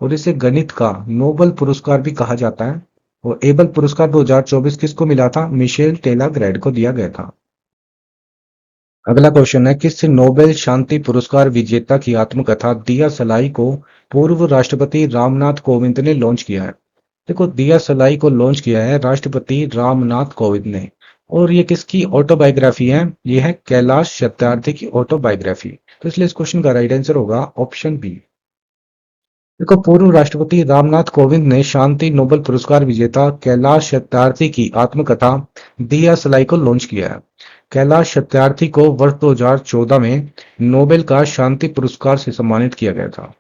S1: और इसे गणित का नोबल पुरस्कार भी कहा जाता है और एबल पुरस्कार 2024 किसको मिला था? मिशेल टेलाग्रैड को दिया गया था। अगला क्वेश्चन है, किस नोबेल शांति पुरस्कार विजेता की आत्मकथा दिया सलाई को पूर्व राष्ट्रपति रामनाथ कोविंद ने लॉन्च किया है? देखो, दिया सलाई को लॉन्च किया है राष्ट्रपति रामनाथ कोविंद ने और ये किसकी ऑटोबायोग्राफी है? ये है कैलाश सत्यार्थी की ऑटोबायोग्राफी। तो इसलिए इस क्वेश्चन का राइट आंसर होगा ऑप्शन बी। देखो, पूर्व राष्ट्रपति रामनाथ कोविंद ने शांति नोबेल पुरस्कार विजेता कैलाश सत्यार्थी की आत्मकथा दिया सलाई को लॉन्च किया है। कैलाश सत्यार्थी को वर्ष 2014 में नोबेल का शांति पुरस्कार से सम्मानित किया गया था।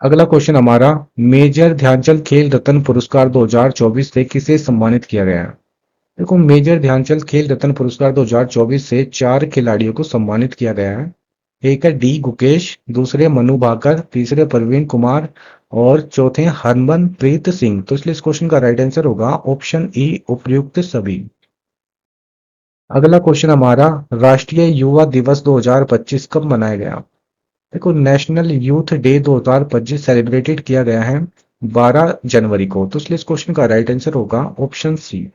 S1: अगला क्वेश्चन हमारा, मेजर ध्यानचंद खेल रत्न पुरस्कार 2024 से किसे सम्मानित किया गया है? देखो, मेजर ध्यानचंद खेल रत्न पुरस्कार 2024 से चार खिलाड़ियों को सम्मानित किया गया है। एक है डी गुकेश, दूसरे मनु भाकर, तीसरे प्रवीण कुमार और चौथे हरमनप्रीत सिंह। तो इसलिए इस क्वेश्चन का राइट आंसर होगा ऑप्शन ई, उपर्युक्त सभी। अगला क्वेश्चन हमारा, राष्ट्रीय युवा दिवस 2025 कब मनाया गया? देखो, नेशनल यूथ डे 2025 सेलिब्रेटेड किया गया है 12 जनवरी को। तो इसलिए इस क्वेश्चन का राइट आंसर होगा ऑप्शन सी।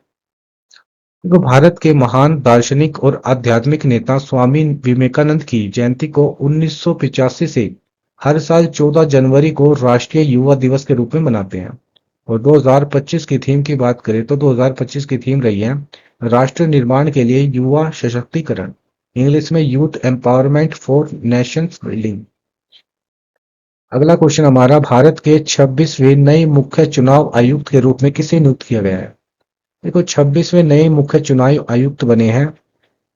S1: देखो, भारत के महान दार्शनिक और आध्यात्मिक नेता स्वामी विवेकानंद की जयंती को 1985 से हर साल 14 जनवरी को राष्ट्रीय युवा दिवस के रूप में मनाते हैं। और 2025 की थीम की बात करें तो 2025 की थीम रही है राष्ट्र निर्माण के लिए युवा सशक्तिकरण, इंग्लिश में youth empowerment for Nations building. अगला क्वेश्चन हमारा, भारत के 26वें नए मुख्य चुनाव आयुक्त के रूप में किसे नियुक्त किया गया है? देखो, 26वें नए मुख्य चुनाव आयुक्त बने हैं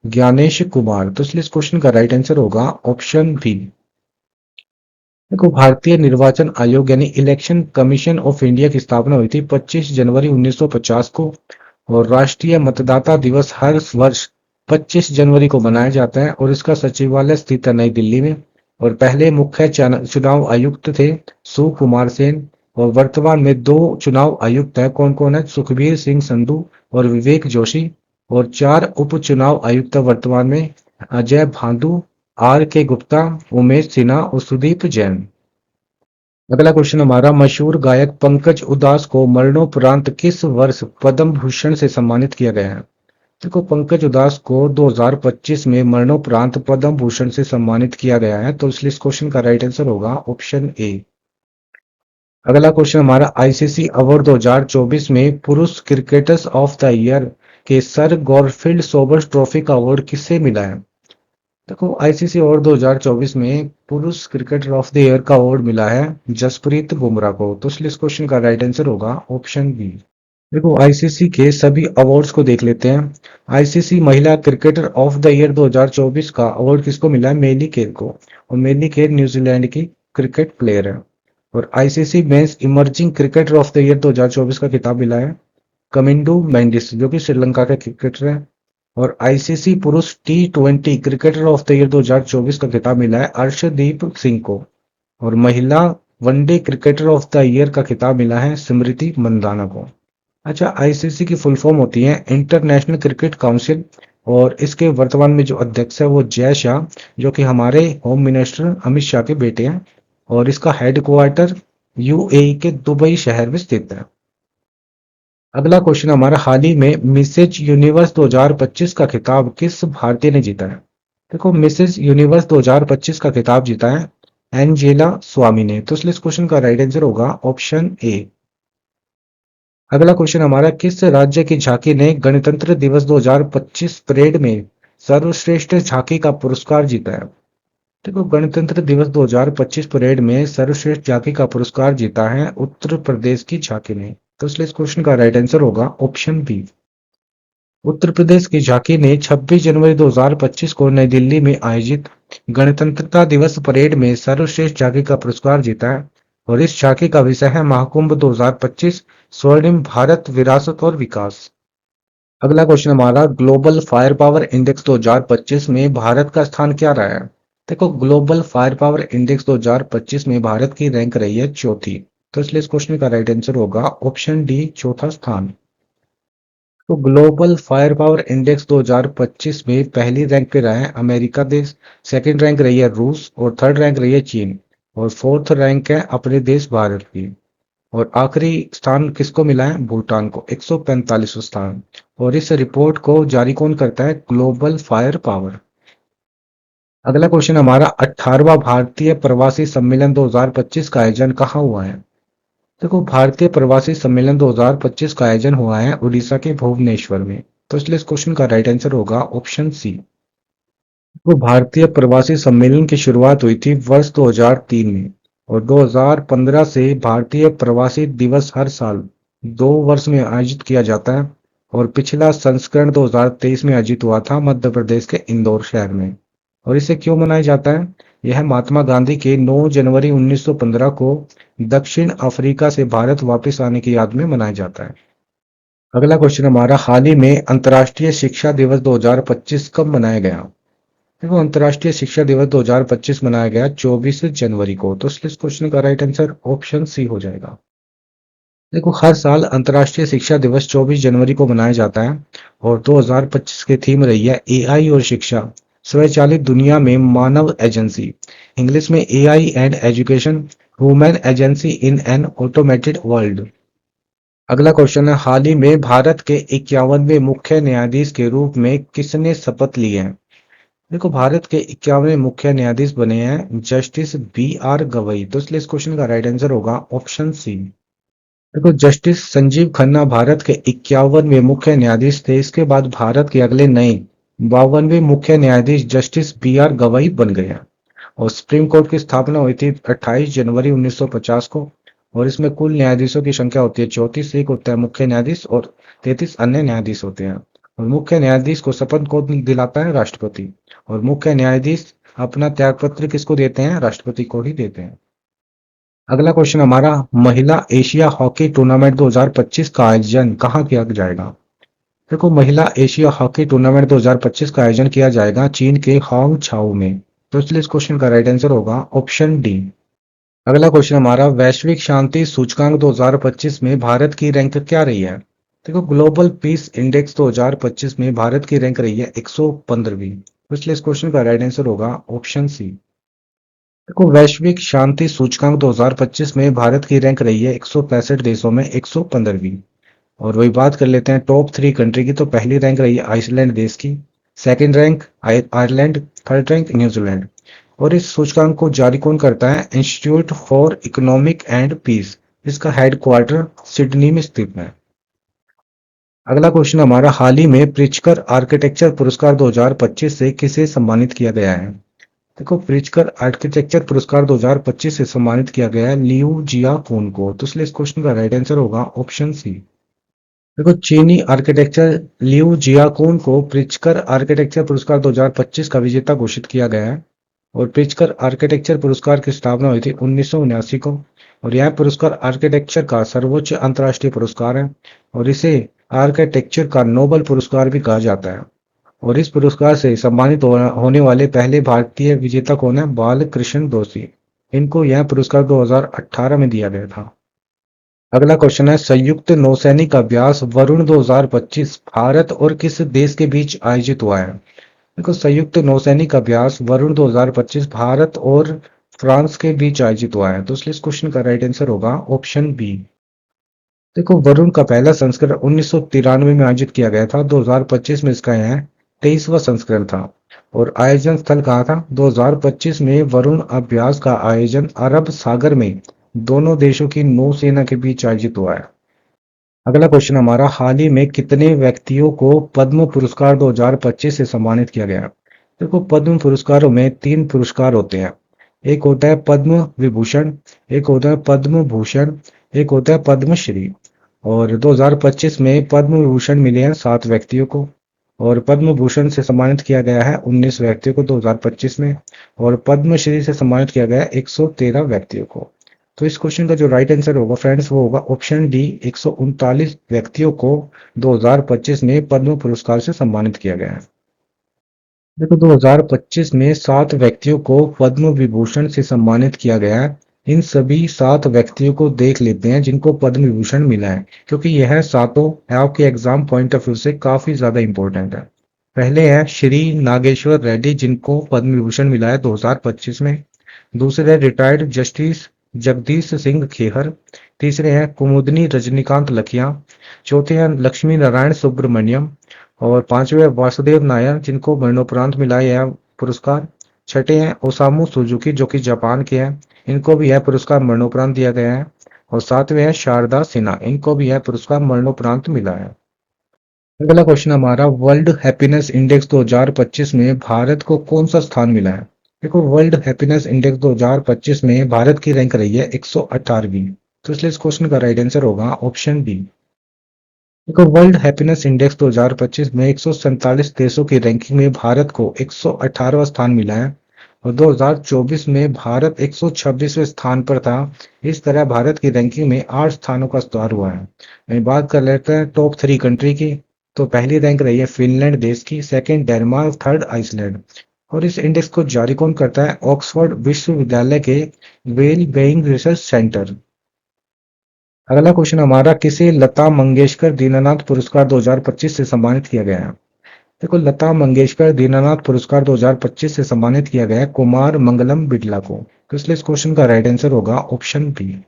S1: ज्ञानेश कुमार। तो इसलिए इस क्वेश्चन का राइट आंसर होगा ऑप्शन बी। देखो, भारतीय निर्वाचन आयोग यानी इलेक्शन कमीशन ऑफ इंडिया की स्थापना हुई थी 25 जनवरी 1950 को। और राष्ट्रीय मतदाता दिवस हर वर्ष 25 जनवरी को मनाया जाता है और इसका सचिवालय स्थित है नई दिल्ली में। और पहले मुख्य चुनाव आयुक्त थे सुकुमार सेन। और वर्तमान में दो चुनाव आयुक्त है, कौन कौन है? सुखबीर सिंह संधू और विवेक जोशी। और चार उप चुनाव आयुक्त है वर्तमान में, अजय भादु, आर के गुप्ता, उमेश सिन्हा और सुदीप जैन। अगला क्वेश्चन हमारा, मशहूर गायक पंकज उधास को मरणोपरांत किस वर्ष पद्म भूषण से सम्मानित किया गया है? देखो, पंकज उधास को 2025 में मरणोपरांत पद्म भूषण से सम्मानित किया गया है। तो इसलिए इस क्वेश्चन का राइट आंसर होगा ऑप्शन ए। अगला क्वेश्चन हमारा, आईसीसी अवार्ड 2024 में पुरुष क्रिकेटर्स ऑफ द ईयर के सर गॉरफील्ड सोबर्स ट्रॉफी का अवार्ड किसे मिला है? देखो, आईसीसी अवार्ड 2024 में पुरुष क्रिकेटर ऑफ द ईयर का अवार्ड मिला है जसप्रीत बुमराह को। तो इसलिए इस क्वेश्चन का राइट आंसर होगा ऑप्शन बी। देखो, आईसीसी के सभी अवार्ड्स को देख लेते हैं। आईसीसी महिला क्रिकेटर ऑफ द ईयर 2024 का अवार्ड किसको मिला है? मेली केर को। और मेली केर न्यूजीलैंड की क्रिकेट प्लेयर है। और ICC men's emerging cricketer of the year 2024 का खिताब मिला है कमिंडू मेंडिस, जो कि श्रीलंका के क्रिकेटर है। और आईसीसी पुरुष टी20 क्रिकेटर ऑफ द ईयर 2024 का खिताब मिला है अर्शदीप सिंह को। और महिला one day cricketer of the year का खिताब मिला है स्मृति मंदाना को। अच्छा, आईसीसी की फुल फॉर्म होती है इंटरनेशनल क्रिकेट काउंसिल। और इसके वर्तमान में जो अध्यक्ष है वो जय शाह, जो कि हमारे होम मिनिस्टर अमित शाह के बेटे हैं। और इसका हेडक्वार्टर यूएई के दुबई शहर में स्थित है। अगला क्वेश्चन हमारा, हाल ही में मिसेज यूनिवर्स 2025 का खिताब किस भारतीय ने जीता है? देखो, मिसेज यूनिवर्स 2025 का खिताब जीता है एंजेला स्वामी ने। तो इसलिए इस क्वेश्चन का राइट आंसर होगा ऑप्शन ए। अगला क्वेश्चन हमारा, किस राज्य की झांकी ने गणतंत्र दिवस 2025 परेड में सर्वश्रेष्ठ झांकी का पुरस्कार जीता है? देखो, गणतंत्र दिवस 2025 परेड में सर्वश्रेष्ठ झांकी का पुरस्कार जीता है उत्तर प्रदेश की झांकी ने। तो इसलिए इस क्वेश्चन का राइट आंसर होगा ऑप्शन बी। उत्तर प्रदेश की झांकी ने 26 जनवरी 2025 को नई दिल्ली में आयोजित गणतंत्रता दिवस परेड में सर्वश्रेष्ठ झांकी का पुरस्कार जीता है। और इस झांकी का विषय है महाकुंभ 2025 स्वर्णिम भारत विरासत और विकास। अगला क्वेश्चन हमारा, ग्लोबल फायर पावर इंडेक्स 2025 में भारत का स्थान क्या रहा है? देखो, ग्लोबल फायर पावर इंडेक्स 2025 में भारत की रैंक रही है चौथी। तो इसलिए इस क्वेश्चन का राइट आंसर होगा ऑप्शन डी, चौथा स्थान। तो ग्लोबल फायर पावर इंडेक्स 2025 में पहली रैंक पे रहा है अमेरिका देश, सेकंड रैंक रही है रूस और थर्ड रैंक रही है चीन। और फोर्थ रैंक है अपने देश भारत की। और आखिरी स्थान किसको मिला है? भूटान को, 145वां स्थान। और इस रिपोर्ट को जारी कौन करता है? Global fire power. अगला क्वेश्चन हमारा, 18वां भारतीय प्रवासी सम्मेलन 2025 का आयोजन कहाँ हुआ है? देखो, भारतीय प्रवासी सम्मेलन 2025 का आयोजन हुआ है उड़ीसा के भुवनेश्वर में। तो इसलिए इस क्वेश्चन का राइट आंसर होगा ऑप्शन सी। तो भारतीय प्रवासी सम्मेलन की शुरुआत हुई थी वर्ष 2003 में। और 2015 से भारतीय प्रवासी दिवस हर साल 2 वर्ष में आयोजित किया जाता है। और पिछला संस्करण 2023 में आयोजित हुआ था मध्य प्रदेश के इंदौर शहर में। और इसे क्यों मनाया जाता है? यह महात्मा गांधी के 9 जनवरी 1915 को दक्षिण अफ्रीका से भारत वापस आने की याद में मनाया जाता है। अगला क्वेश्चन हमारा, हाल ही में अंतर्राष्ट्रीय शिक्षा दिवस 2025 कब मनाया गया? देखो, अंतर्राष्ट्रीय शिक्षा दिवस 2025 मनाया गया 24 जनवरी को। तो इसलिए इस क्वेश्चन का राइट आंसर ऑप्शन सी हो जाएगा। देखो, हर साल अंतर्राष्ट्रीय शिक्षा दिवस 24 जनवरी को मनाया जाता है। और 2025 की थीम रही है एआई और शिक्षा, स्वचालित दुनिया में मानव एजेंसी, इंग्लिश में AI and education, human agency in an automated world. अगला क्वेश्चन है, हाल ही में भारत के 51वें मुख्य न्यायाधीश के रूप में किसने शपथ ली है? देखो, भारत के 51वें मुख्य न्यायाधीश बने हैं जस्टिस बी आर गवई। तो इसलिए इस क्वेश्चन का राइट आंसर होगा ऑप्शन सी। देखो, जस्टिस संजीव खन्ना भारत के 51वें मुख्य न्यायाधीश थे। इसके बाद भारत के अगले नए 52वें मुख्य न्यायाधीश जस्टिस बी आर गवई बन गए हैं। और सुप्रीम कोर्ट की स्थापना हुई थी 28 जनवरी 1950 को। और इसमें कुल न्यायाधीशों की संख्या होती है 34। एक होता है मुख्य न्यायाधीश और 33 अन्य न्यायाधीश होते हैं। और मुख्य न्यायाधीश को शपथ कौन दिलाता है? राष्ट्रपति। और मुख्य न्यायाधीश अपना त्यागपत्र किसको देते हैं? राष्ट्रपति को ही देते हैं। अगला क्वेश्चन हमारा, महिला एशिया हॉकी टूर्नामेंट 2025 का आयोजन कहाँ किया जाएगा? देखो, महिला एशिया हॉकी टूर्नामेंट 2025 का आयोजन किया जाएगा चीन के होंग छाओ में। तो इसलिए इस क्वेश्चन का राइट आंसर होगा ऑप्शन डी। अगला क्वेश्चन हमारा, वैश्विक शांति सूचकांक 2025 में भारत की रैंक क्या रही है? देखो, ग्लोबल पीस इंडेक्स 2025 में भारत की रैंक रही है 115वीं। तो इसलिए इस क्वेश्चन का राइट आंसर होगा ऑप्शन सी। देखो, वैश्विक शांति सूचकांक 2025 में भारत की रैंक रही है 165 देशों में 115वीं। और वही बात कर लेते हैं टॉप 3 कंट्री की। तो पहली रैंक रही है आइसलैंड देश की, second rank Ireland, third rank New Zealand. और इस सूचकांक को जारी कौन करता है? Institute for Economic and Peace. इसका हेडक्वार्टर सिडनी में स्थित है। अगला क्वेश्चन हमारा, हाल ही में प्रिtzker आर्किटेक्चर पुरस्कार 2025 से किसे सम्मानित किया गया है? देखो, प्रिtzker आर्किटेक्चर पुरस्कार 2025 से सम्मानित किया गया है लियू जियाकून को। तो इसलिए इस क्वेश्चन का राइट आंसर होगा ऑप्शन सी। देखो, चीनी आर्किटेक्चर लियू जियाकून को प्रिtzker आर्किटेक्चर पुरस्कार 2025 का विजेता घोषित किया गया है। और प्रिtzker आर्किटेक्चर पुरस्कार की स्थापना हुई थी 1979 को। और यह पुरस्कार आर्किटेक्चर का सर्वोच्च अंतर्राष्ट्रीय पुरस्कार है। और इसे आर्किटेक्चर का नोबल पुरस्कार भी कहा जाता है। और इस पुरस्कार से सम्मानित होने वाले पहले भारतीय विजेता कौन है? बालकृष्ण दोषी। इनको यह पुरस्कार 2018 में दिया गया था। अगला क्वेश्चन है, संयुक्त नौसैनिक अभ्यास वरुण 2025 भारत और किस देश के बीच आयोजित हुआ है? देखो, संयुक्त नौसैनिक अभ्यास वरुण 2025 भारत और फ्रांस के बीच आयोजित हुआ है। तो इसलिए इस क्वेश्चन का राइट आंसर होगा ऑप्शन बी। देखो, वरुण का पहला संस्करण 1993 में आयोजित किया गया था। 2025 में इसका यह 23वां संस्करण था। और आयोजन स्थल कहाँ था? 2025 में वरुण अभ्यास का आयोजन अरब सागर में दोनों देशों की नौसेना के बीच आयोजित हुआ है। अगला क्वेश्चन हमारा, हाल ही में कितने व्यक्तियों को पद्म पुरस्कार 2025 से सम्मानित किया गया? देखो, पद्म पुरस्कारों में 3 पुरस्कार होते हैं। एक होता है पद्म विभूषण, एक होता है पद्म भूषण, एक होता है पद्मश्री। और 2025 में पद्म विभूषण मिले हैं 7 व्यक्तियों को। और पद्म भूषण से सम्मानित किया गया है 19 व्यक्तियों को 2025 में। और पद्मश्री से सम्मानित किया गया है 113 व्यक्तियों को। तो इस क्वेश्चन का जो राइट आंसर होगा फ्रेंड्स, वो होगा ऑप्शन डी। 139 व्यक्तियों को 2025 में पद्म पुरस्कार से सम्मानित किया गया है। देखो, 2025 में 7 व्यक्तियों को पद्म विभूषण से सम्मानित किया गया है। इन सभी 7 व्यक्तियों को देख लेते हैं जिनको पद्म विभूषण मिला है, क्योंकि यह सातों आपके एग्जाम पॉइंट ऑफ व्यू से काफी ज्यादा इंपॉर्टेंट है। पहले है श्री नागेश्वर रेड्डी, जिनको पद्म विभूषण मिला है 2025 में। दूसरे है रिटायर्ड जस्टिस जगदीश सिंह खेहर। तीसरे हैं कुमुदनी रजनीकांत लखिया। चौथे हैं लक्ष्मी नारायण सुब्रमण्यम। और पांचवे हैं वासुदेव नायर, जिनको मरणोपरांत मिला है यह पुरस्कार। छठे हैं ओसामू सुजुकी, जो कि जापान के हैं। इनको भी यह पुरस्कार मरणोपरांत दिया गया है। और सातवें हैं शारदा सिन्हा, इनको भी यह पुरस्कार मरणोपरांत मिला है। अगला क्वेश्चन हमारा, वर्ल्ड हैप्पीनेस इंडेक्स 2025 में भारत को कौन सा स्थान मिला है? देखो, वर्ल्ड हैप्पीनेस इंडेक्स 2025 में भारत की रैंक रही है 118वीं। तो इसलिए इस क्वेश्चन का राइट आंसर होगा ऑप्शन बी। देखो, वर्ल्ड हैप्पीनेस इंडेक्स 2025 में 147 देशों की रैंकिंग में भारत को 118वां स्थान मिला है। और 2024 में भारत 126वें स्थान पर था। इस तरह भारत की रैंकिंग में 8 स्थानों का सुधार हुआ है। वहीं बात कर लेते हैं टॉप 3 कंट्री की। तो पहली रैंक रही है फिनलैंड देश की, सेकंड डेनमार्क, थर्ड आइसलैंड। और इस इंडेक्स को जारी कौन करता है? ऑक्सफोर्ड विश्वविद्यालय के वेल बेइंग रिसर्च सेंटर। अगला क्वेश्चन हमारा, किसे लता मंगेशकर दीननाथ पुरस्कार 2025 से सम्मानित किया गया है? देखो, लता मंगेशकर दीननाथ पुरस्कार 2025 से सम्मानित किया गया है कुमार मंगलम बिड़ला को। तो इसलिए इस क्वेश्चन का राइट आंसर होगा ऑप्शन बी।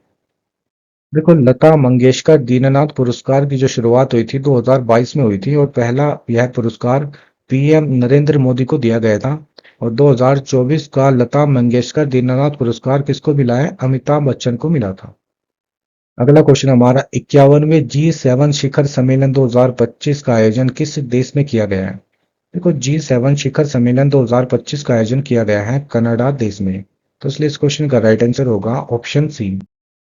S1: देखो, लता मंगेशकर दीननाथ पुरस्कार की जो शुरुआत हुई थी 2022 में हुई थी, और पहला यह पुरस्कार पीएम नरेंद्र मोदी को दिया गया था। और 2024 का लता मंगेशकर दीननाथ पुरस्कार किसको मिला है? अमिताभ बच्चन को मिला था। अगला क्वेश्चन हमारा, 51वें G7 शिखर सम्मेलन 2025 का आयोजन किस देश में किया गया है? देखो, G7 शिखर सम्मेलन 2025 का आयोजन किया गया है कनाडा देश में। तो इसलिए इस क्वेश्चन का राइट आंसर होगा ऑप्शन सी।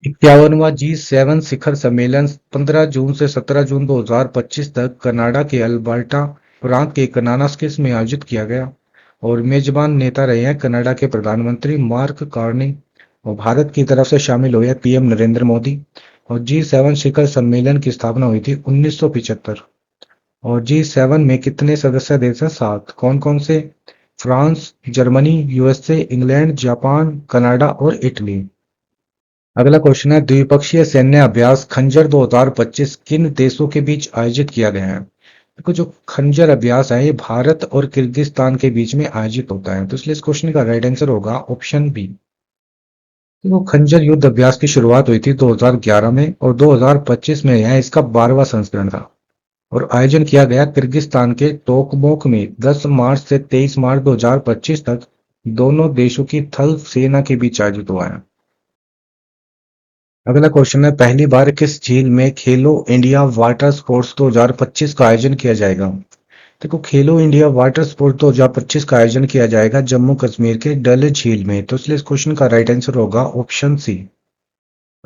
S1: 51वां G7 शिखर सम्मेलन 15 जून से 17 जून 2025 तक कनाडा के अल्बर्टा प्रांत के कनानास्किस में आयोजित किया गया। और मेजबान नेता रहे हैं कनाडा के प्रधानमंत्री मार्क कार्नी। और भारत की तरफ से शामिल हुए पीएम नरेंद्र मोदी। और G7 शिखर सम्मेलन की स्थापना हुई थी 1975। और G7 में कितने सदस्य देश हैं? 7। कौन कौन से? France, Germany, USA, England, Japan, Canada और इटली। अगला क्वेश्चन है, द्विपक्षीय सैन्य अभ्यास खंजर 2025 किन देशों के बीच आयोजित किया गया है? देखो, जो खंजर अभ्यास है ये भारत और किर्गिस्तान के बीच में आयोजित होता है। तो इसलिए इस क्वेश्चन का राइट आंसर होगा ऑप्शन बी। तो खंजर युद्ध अभ्यास की शुरुआत हुई थी 2011 में, और 2025 में यह इसका 12वां संस्करण था। और आयोजन किया गया किर्गिस्तान के टोकमोक में 10 मार्च से 23 मार्च 2025 तक। दोनों देशों की थल सेना के बीच आयोजित हुआ है। अगला क्वेश्चन है, पहली बार किस झील में खेलो इंडिया वाटर स्पोर्ट्स 2025 का आयोजन किया जाएगा? देखो, खेलो इंडिया वाटर स्पोर्ट्स 2025 का आयोजन किया जाएगा जम्मू कश्मीर के डल झील में। तो इसलिए इस क्वेश्चन का राइट आंसर होगा ऑप्शन सी।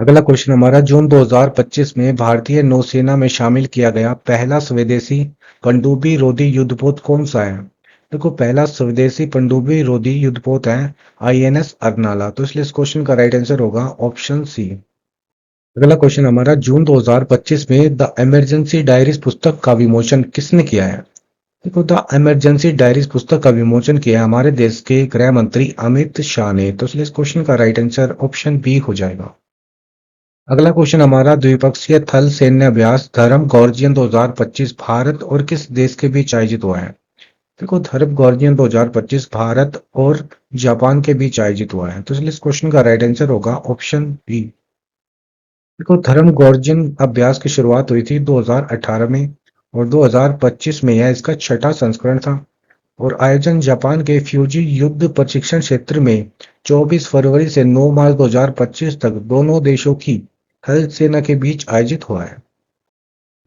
S1: अगला क्वेश्चन हमारा, जून 2025 में भारतीय नौसेना में शामिल किया गया पहला स्वदेशी पनडुब्बी रोधी युद्धपोत कौन सा है? देखो, पहला स्वदेशी पनडुब्बी रोधी युद्धपोत है आईएनएस अर्नाला। तो इसलिए इस क्वेश्चन का राइट आंसर होगा ऑप्शन सी। अगला क्वेश्चन हमारा, जून 2025 में द इमरजेंसी डायरीज पुस्तक का विमोचन किसने किया है? देखो, द इमरजेंसी डायरीज पुस्तक का विमोचन किया है हमारे देश के गृह मंत्री अमित शाह ने। तो इसलिए इस क्वेश्चन का राइट आंसर ऑप्शन बी हो जाएगा। अगला क्वेश्चन हमारा, द्विपक्षीय थल सैन्य अभ्यास धर्म गॉर्जियन 2025 भारत और किस देश के बीच आयोजित हुआ है? देखो, धर्म गॉर्जियन 2025 भारत और जापान के बीच आयोजित हुआ है। तो इसलिए इस क्वेश्चन का राइट आंसर होगा ऑप्शन बी। देखो, धर्म गॉर्जियन अभ्यास की शुरुआत हुई थी 2018 में, और 2025 में यह इसका छठा संस्करण था। और आयोजन जापान के फ्यूजी युद्ध प्रशिक्षण क्षेत्र में 24 फरवरी से 9 मार्च 2025 तक दोनों देशों की थल सेना के बीच आयोजित हुआ है।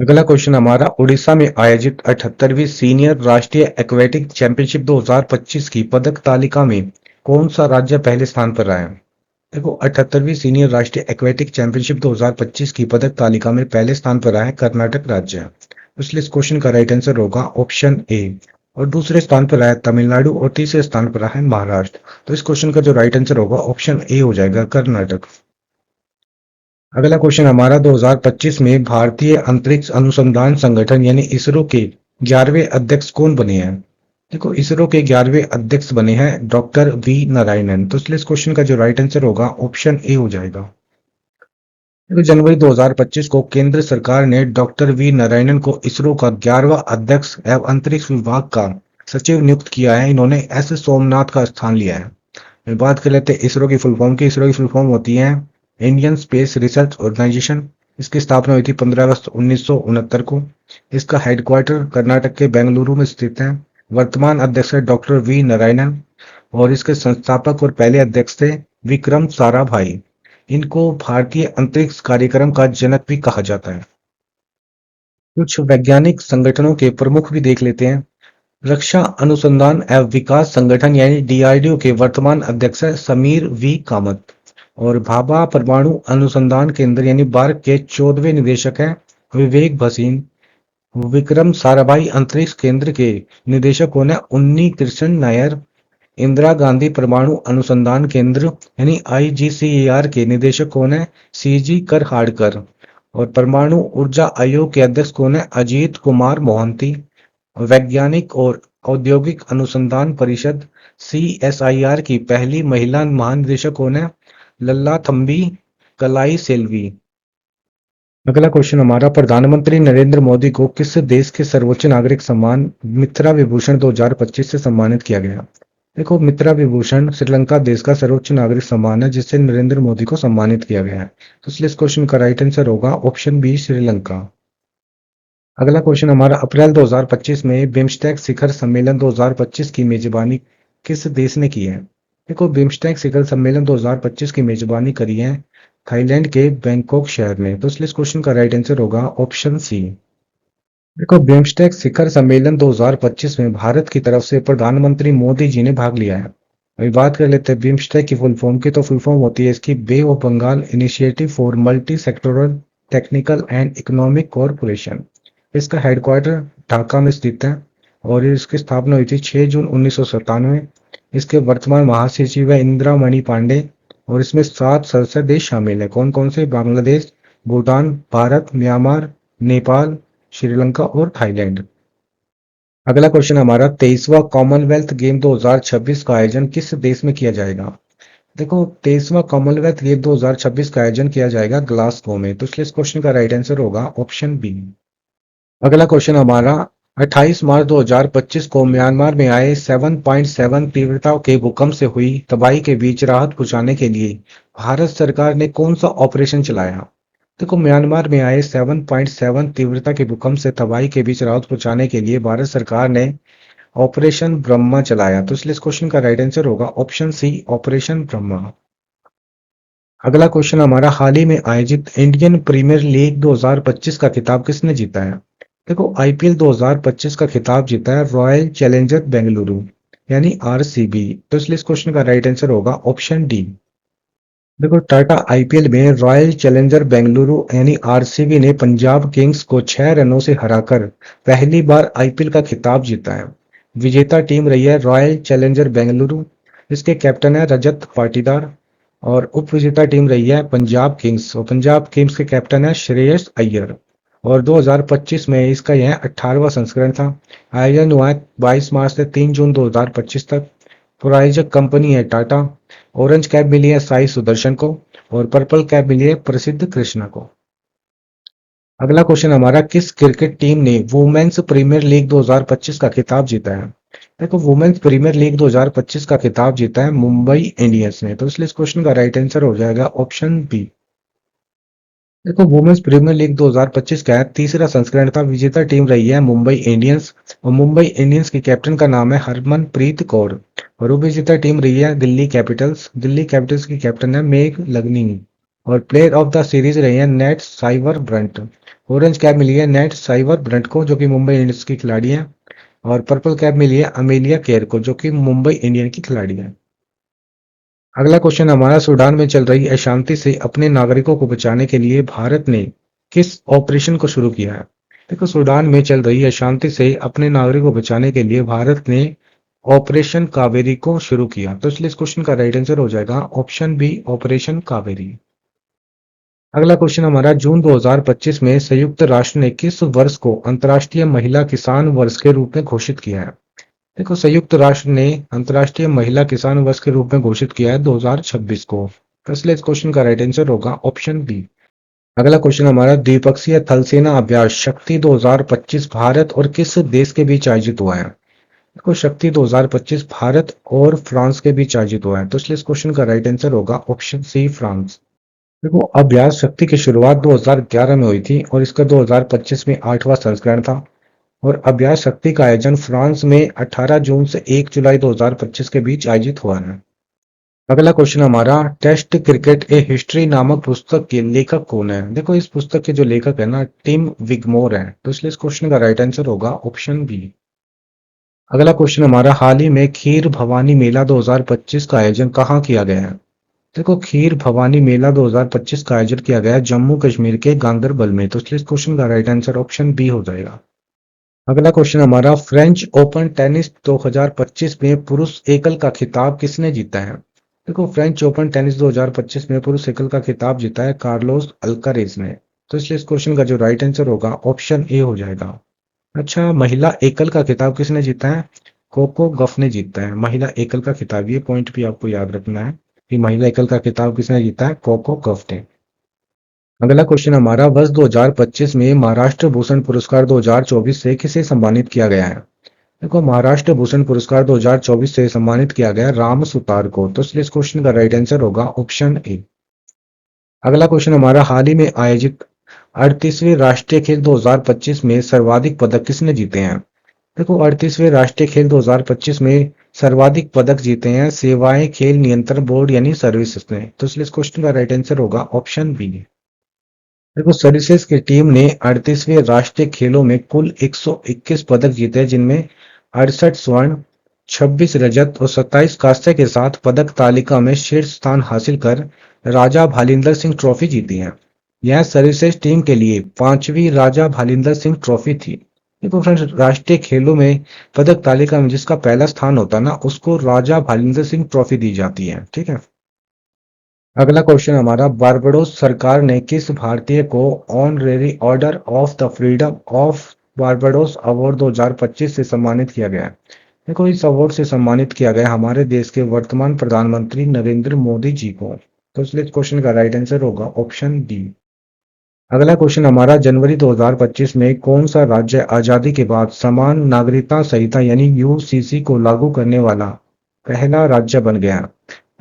S1: अगला क्वेश्चन हमारा, उड़ीसा में आयोजित 78वीं सीनियर राष्ट्रीय एक्वेटिक चैंपियनशिप 2025 की पदक तालिका में कौन सा राज्य पहले स्थान पर रहा है? देखो, 78वीं सीनियर राष्ट्रीय एक्वेटिक चैंपियनशिप 2025 की पदक तालिका में पहले स्थान पर रहा है कर्नाटक राज्य। इसलिए इस क्वेश्चन का राइट आंसर होगा ऑप्शन ए। और दूसरे स्थान पर रहा है तमिलनाडु, और तीसरे स्थान पर रहा है महाराष्ट्र। तो इस क्वेश्चन का जो राइट आंसर होगा ऑप्शन ए हो जाएगा, कर्नाटक। अगला क्वेश्चन हमारा, 2025 में भारतीय अंतरिक्ष अनुसंधान संगठन यानी इसरो के 11वें अध्यक्ष कौन बने हैं? देखो, इसरो के 11वें अध्यक्ष बने हैं डॉक्टर वी नारायणन। तो इसलिए इस क्वेश्चन का जो राइट आंसर होगा ऑप्शन ए हो जाएगा। देखो, जनवरी 2025 को केंद्र सरकार ने डॉक्टर वी नारायणन को इसरो का 11वां अध्यक्ष एवं अंतरिक्ष विभाग का सचिव नियुक्त किया है। इन्होंने एस सोमनाथ का स्थान लिया है। बात कर लेते हैं इसरो की फुल फॉर्म की। इसरो की फुल फॉर्म होती है इंडियन स्पेस रिसर्च ऑर्गेनाइजेशन। इसकी स्थापना हुई थी 15 अगस्त 1969 को। इसका हेडक्वार्टर कर्नाटक के बेंगलुरु में स्थित है। वर्तमान अध्यक्ष है डॉक्टर वी नारायणन। और इसके संस्थापक और पहले अध्यक्ष थे विक्रम साराभाई। इनको भारतीय अंतरिक्ष कार्यक्रम का जनक भी कहा जाता है। कुछ वैज्ञानिक संगठनों के प्रमुख भी देख लेते हैं। रक्षा अनुसंधान एवं विकास संगठन यानी डीआरडीओ के वर्तमान अध्यक्ष है समीर वी कामत। और भाभा परमाणु अनुसंधान केंद्र यानी बार्क के 14वें निदेशक हैं विवेक भसीन। विक्रम साराभाई अंतरिक्ष केंद्र के निदेशक कौन है? उन्नी कृष्ण नायर। इंदिरा गांधी परमाणु अनुसंधान केंद्र यानी आईजीसीएआर के निदेशक कौन है? सीजी करहाड़कर। और परमाणु ऊर्जा आयोग के अध्यक्ष कौन है? अजीत कुमार मोहंती। वैज्ञानिक और औद्योगिक अनुसंधान परिषद सीएसआईआर की पहली महिला महानिदेशक कौन है? लल्ला थम्बी कलाई सेल्वी। अगला क्वेश्चन हमारा, प्रधानमंत्री नरेंद्र मोदी को किस देश के सर्वोच्च नागरिक सम्मान मित्रा विभूषण 2025 से सम्मानित किया गया? देखो, मित्रा विभूषण श्रीलंका देश का सर्वोच्च नागरिक सम्मान है जिससे नरेंद्र मोदी को सम्मानित किया गया है। तो इसलिए इस क्वेश्चन का राइट आंसर होगा ऑप्शन बी, श्रीलंका। अगला क्वेश्चन हमारा, अप्रैल 2025 में बिम्स्टेक शिखर सम्मेलन 2025 की मेजबानी किस देश ने की है? देखो, बिम्स्टेक शिखर सम्मेलन 2025 की मेजबानी करी है थाईलैंड के बैंकॉक शहर ने। तो इसलिए इस क्वेश्चन का राइट आंसर होगा ऑप्शन सी। देखो, बिम्स्टेक शिखर सम्मेलन 2025 में भारत की तरफ से प्रधानमंत्री मोदी जी ने भाग लिया है। अभी बात कर लेते हैं बिम्स्टेक की फुल फॉर्म की। तो फुल फॉर्म होती है इसकी bay of Bengal initiative for multi sectoral technical and economic cooperation. इसका हेडक्वार्टर ढाका में स्थित है और इसकी स्थापना हुई थी 6 जून 1997। इसके वर्तमान महासचिव है इंदिरा मणि पांडे और इसमें 7 सदस्य देश शामिल है। कौन कौन से? बांग्लादेश, भूटान, भारत, म्यांमार, नेपाल, श्रीलंका और थाईलैंड। अगला क्वेश्चन हमारा, 23वां कॉमनवेल्थ गेम 2026 का आयोजन किस देश में किया जाएगा? देखो, 23वां कॉमनवेल्थ गेम 2026 का आयोजन किया जाएगा ग्लासगो में। तो इसलिए इस क्वेश्चन का राइट आंसर होगा ऑप्शन बी। अगला क्वेश्चन हमारा, 28 मार्च 2025 को म्यांमार में आए 7.7 तीव्रता के भूकंप से हुई तबाही के बीच राहत पहुंचाने के लिए भारत सरकार ने कौन सा ऑपरेशन चलाया? देखो, म्यांमार में आए 7.7 तीव्रता के भूकंप से तबाही के बीच राहत पहुंचाने के लिए भारत सरकार ने ऑपरेशन ब्रह्मा चलाया। तो इसलिए इस क्वेश्चन का राइट आंसर होगा ऑप्शन सी, ऑपरेशन ब्रह्मा। अगला क्वेश्चन हमारा, हाल ही में आयोजित इंडियन प्रीमियर लीग 2025 का खिताब किसने जीता है? देखो, आईपीएल 2025 का खिताब जीता है रॉयल चैलेंजर बेंगलुरु यानी आरसीबी। तो इसलिए इस क्वेश्चन का राइट आंसर होगा ऑप्शन डी। देखो, टाटा आईपीएल में रॉयल चैलेंजर बेंगलुरु यानी आरसीबी ने पंजाब किंग्स को 6 रनों से हराकर पहली बार आईपीएल का खिताब जीता है। विजेता टीम रही है रॉयल चैलेंजर बेंगलुरु। इसके कैप्टन है रजत पाटीदार और उप विजेता टीम रही है पंजाब किंग्स और पंजाब किंग्स के कैप्टन है श्रेयस अय्यर। और 2025 में इसका यह 18वां संस्करण था। आयोजन हुआ है 22 मार्च से 3 जून 2025 तक। प्रायोजक कंपनी है टाटा। ऑरेंज कैप मिली है साई सुदर्शन को और पर्पल कैप मिली है प्रसिद्ध कृष्णा को। अगला क्वेश्चन हमारा, किस क्रिकेट टीम ने वुमेन्स प्रीमियर लीग 2025 का खिताब जीता है? देखो, वुमेन्स प्रीमियर लीग 2025 का खिताब जीता है मुंबई इंडियंस ने। तो इसलिए इस क्वेश्चन का राइट आंसर हो जाएगा ऑप्शन बी। देखो, वुमेन्स प्रीमियर लीग 2025 का तीसरा संस्करण था। विजेता टीम रही है मुंबई इंडियंस और मुंबई इंडियंस की कैप्टन का नाम है हरमनप्रीत कौर और उप विजेता टीम रही है दिल्ली कैपिटल्स। दिल्ली कैपिटल्स की कैप्टन है मेघ लगनी और प्लेयर ऑफ द सीरीज रही है Nat Sciver Brunt. Orange cap मिली है नेट साइवर ब्रंट को जो कि मुंबई इंडियंस की खिलाड़ी है और पर्पल कैप मिली है अमेलिया केयर को जो कि मुंबई इंडियन की खिलाड़ी है। अगला क्वेश्चन हमारा, सूडान में चल रही अशांति से अपने नागरिकों को बचाने के लिए भारत ने किस ऑपरेशन को शुरू किया है? देखो, सूडान में चल रही अशांति से अपने नागरिकों को बचाने के लिए भारत ने ऑपरेशन कावेरी को शुरू किया। तो इसलिए इस क्वेश्चन का राइट आंसर हो जाएगा ऑप्शन बी, ऑपरेशन कावेरी। अगला क्वेश्चन हमारा, जून 2025 में संयुक्त राष्ट्र ने किस वर्ष को अंतर्राष्ट्रीय महिला किसान वर्ष के रूप में घोषित किया है? देखो, संयुक्त राष्ट्र ने अंतर्राष्ट्रीय महिला किसान वर्ष के रूप में घोषित किया है 2026 को। तो इसलिए इस क्वेश्चन का राइट आंसर होगा ऑप्शन बी। अगला क्वेश्चन हमारा, द्विपक्षीय थल सेना अभ्यास शक्ति 2025 भारत और किस देश के बीच आयोजित हुआ है? देखो, शक्ति 2025 भारत और फ्रांस के बीच आयोजित हुआ है। तो इसलिए इस क्वेश्चन का राइट आंसर होगा ऑप्शन सी, फ्रांस। देखो, अभ्यास शक्ति की शुरुआत 2011 में हुई थी और इसका 2025 में 8वां संस्करण था और अभ्यास शक्ति का आयोजन फ्रांस में 18 जून से 1 जुलाई 2025 के बीच आयोजित हुआ है। अगला क्वेश्चन हमारा, टेस्ट क्रिकेट ए हिस्ट्री नामक पुस्तक के लेखक कौन है? देखो, इस पुस्तक के जो लेखक है ना टिम विगमोर है। तो इसलिए इस क्वेश्चन का राइट आंसर होगा ऑप्शन बी। अगला क्वेश्चन हमारा, हाल ही में खीर भवानी मेला 2025 का आयोजन कहाँ किया गया है? देखो, खीर भवानी मेला 2025 का आयोजन किया गया है जम्मू कश्मीर के गांदरबल में। तो इसलिए इस क्वेश्चन का राइट आंसर ऑप्शन बी हो जाएगा। अगला क्वेश्चन हमारा, फ्रेंच ओपन टेनिस 2025 में पुरुष एकल का खिताब किसने जीता है? देखो, फ्रेंच ओपन टेनिस 2025 में पुरुष एकल का खिताब जीता है कार्लोस अल्कारेज ने। तो इसलिए इस क्वेश्चन का जो राइट आंसर होगा ऑप्शन ए हो जाएगा। अच्छा, महिला एकल का खिताब किसने जीता है? कोको गफ ने जीता है महिला एकल का खिताब। ये पॉइंट भी आपको याद रखना है कि महिला एकल का खिताब किसने जीता है? कोको गफ ने। अगला क्वेश्चन हमारा, वर्ष 2025 में महाराष्ट्र भूषण पुरस्कार 2024 से किसे सम्मानित किया गया है? देखो, महाराष्ट्र भूषण पुरस्कार 2024 से सम्मानित किया गया राम सुतार को, तो इसलिए इस क्वेश्चन का राइट आंसर होगा ऑप्शन ए। अगला क्वेश्चन हमारा, हाल ही में आयोजित 38वें राष्ट्रीय खेल 2025 में सर्वाधिक पदक किसने जीते हैं? देखो, 38वें राष्ट्रीय खेल 2025 में सर्वाधिक पदक जीते हैं सेवाएं खेल नियंत्रण बोर्ड यानी सर्विसेज ने, तो इसलिए इस क्वेश्चन का राइट आंसर होगा ऑप्शन बी। देखो, सर्विसेज की टीम ने 38वें राष्ट्रीय खेलों में कुल 121 पदक जीते, जिनमें 68 स्वर्ण, 26 रजत और 27 कांस्य के साथ पदक तालिका में शीर्ष स्थान हासिल कर राजा भालिंदर सिंह ट्रॉफी जीती है। यह सर्विसेज टीम के लिए पांचवी राजा भालिंदर सिंह ट्रॉफी थी। देखो फ्रेंड्स, राष्ट्रीय खेलों में पदक तालिका में जिसका पहला स्थान होता है ना, उसको राजा भालिंदर सिंह ट्रॉफी दी जाती है। ठीक है। अगला क्वेश्चन हमारा, बारबाडोस सरकार ने किस भारतीय को honorary order of the freedom of Barbados award 2025 से सम्मानित किया गया है? देखो, इस अवार्ड से सम्मानित किया गया हमारे देश के वर्तमान प्रधानमंत्री नरेंद्र मोदी जी को, तो इसलिए इस क्वेश्चन का राइट आंसर होगा ऑप्शन डी। अगला क्वेश्चन हमारा, जनवरी 2025 में कौन सा राज्य आजादी के बाद समान नागरिकता संहिता यानी यूसीसी को लागू करने वाला पहला राज्य बन गया?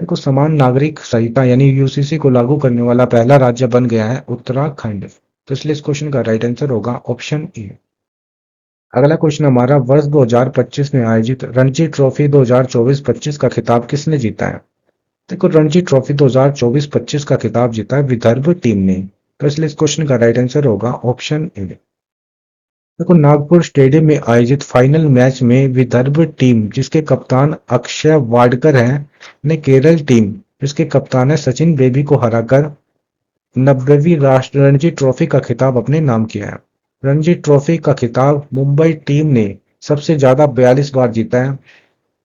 S1: देखो, समान नागरिक संहिता यानी यूसीसी को लागू करने वाला पहला राज्य बन गया है उत्तराखंड, तो इसलिए इस क्वेश्चन का राइट आंसर होगा ऑप्शन ए। अगला क्वेश्चन हमारा, वर्ष 2025 में आयोजित रणजी ट्रॉफी 2024-25 का खिताब किसने जीता है? देखो, रणजी ट्रॉफी 2024-25 का खिताब जीता है विदर्भ टीम ने, तो इसलिए इस क्वेश्चन का राइट आंसर होगा ऑप्शन ए। देखो, नागपुर स्टेडियम में आयोजित फाइनल मैच में विदर्भ टीम जिसके कप्तान अक्षय वाडकर हैं ने केरल टीम जिसके कप्तान है सचिन बेबी को हराकर 90वीं राष्ट्रीय रणजी ट्रॉफी का खिताब अपने नाम किया है। रणजी ट्रॉफी का खिताब मुंबई टीम ने सबसे ज्यादा 42 बार जीता है,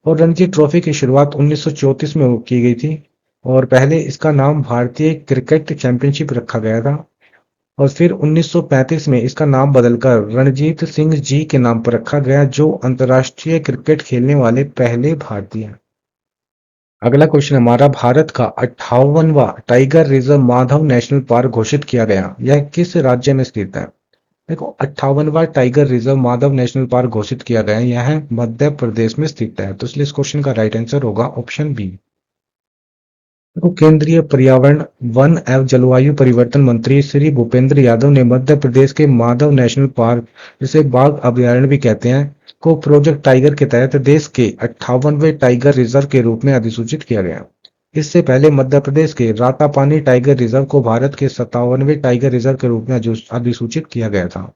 S1: और रणजी ट्रॉफी की शुरुआत 1934 में की गई थी, और पहले इसका नाम भारतीय क्रिकेट चैंपियनशिप रखा गया था, और फिर 1935 में इसका नाम बदलकर रणजीत सिंह जी के नाम पर रखा गया, जो अंतर्राष्ट्रीय क्रिकेट खेलने वाले पहले भारतीय हैं। अगला क्वेश्चन हमारा, भारत का 58वां tiger reserve Madhav national park घोषित किया गया, यह किस राज्य में स्थित है? देखो, 58वां tiger reserve Madhav national park घोषित किया गया है, यह मध्य प्रदेश में स्थित है, तो इसलिए इस क्वेश्चन का राइट आंसर होगा ऑप्शन बी। देखो, केंद्रीय पर्यावरण वन एवं जलवायु परिवर्तन मंत्री श्री भूपेंद्र यादव ने मध्य प्रदेश के माधव नेशनल पार्क, जिसे बाघ अभयारण्य भी कहते हैं, को प्रोजेक्ट टाइगर के तहत देश के 58वें टाइगर रिजर्व के रूप में अधिसूचित किया गया। इससे पहले मध्य प्रदेश के रातापानी टाइगर रिजर्व को भारत के 57वें टाइगर रिजर्व के रूप में अधिसूचित किया गया था।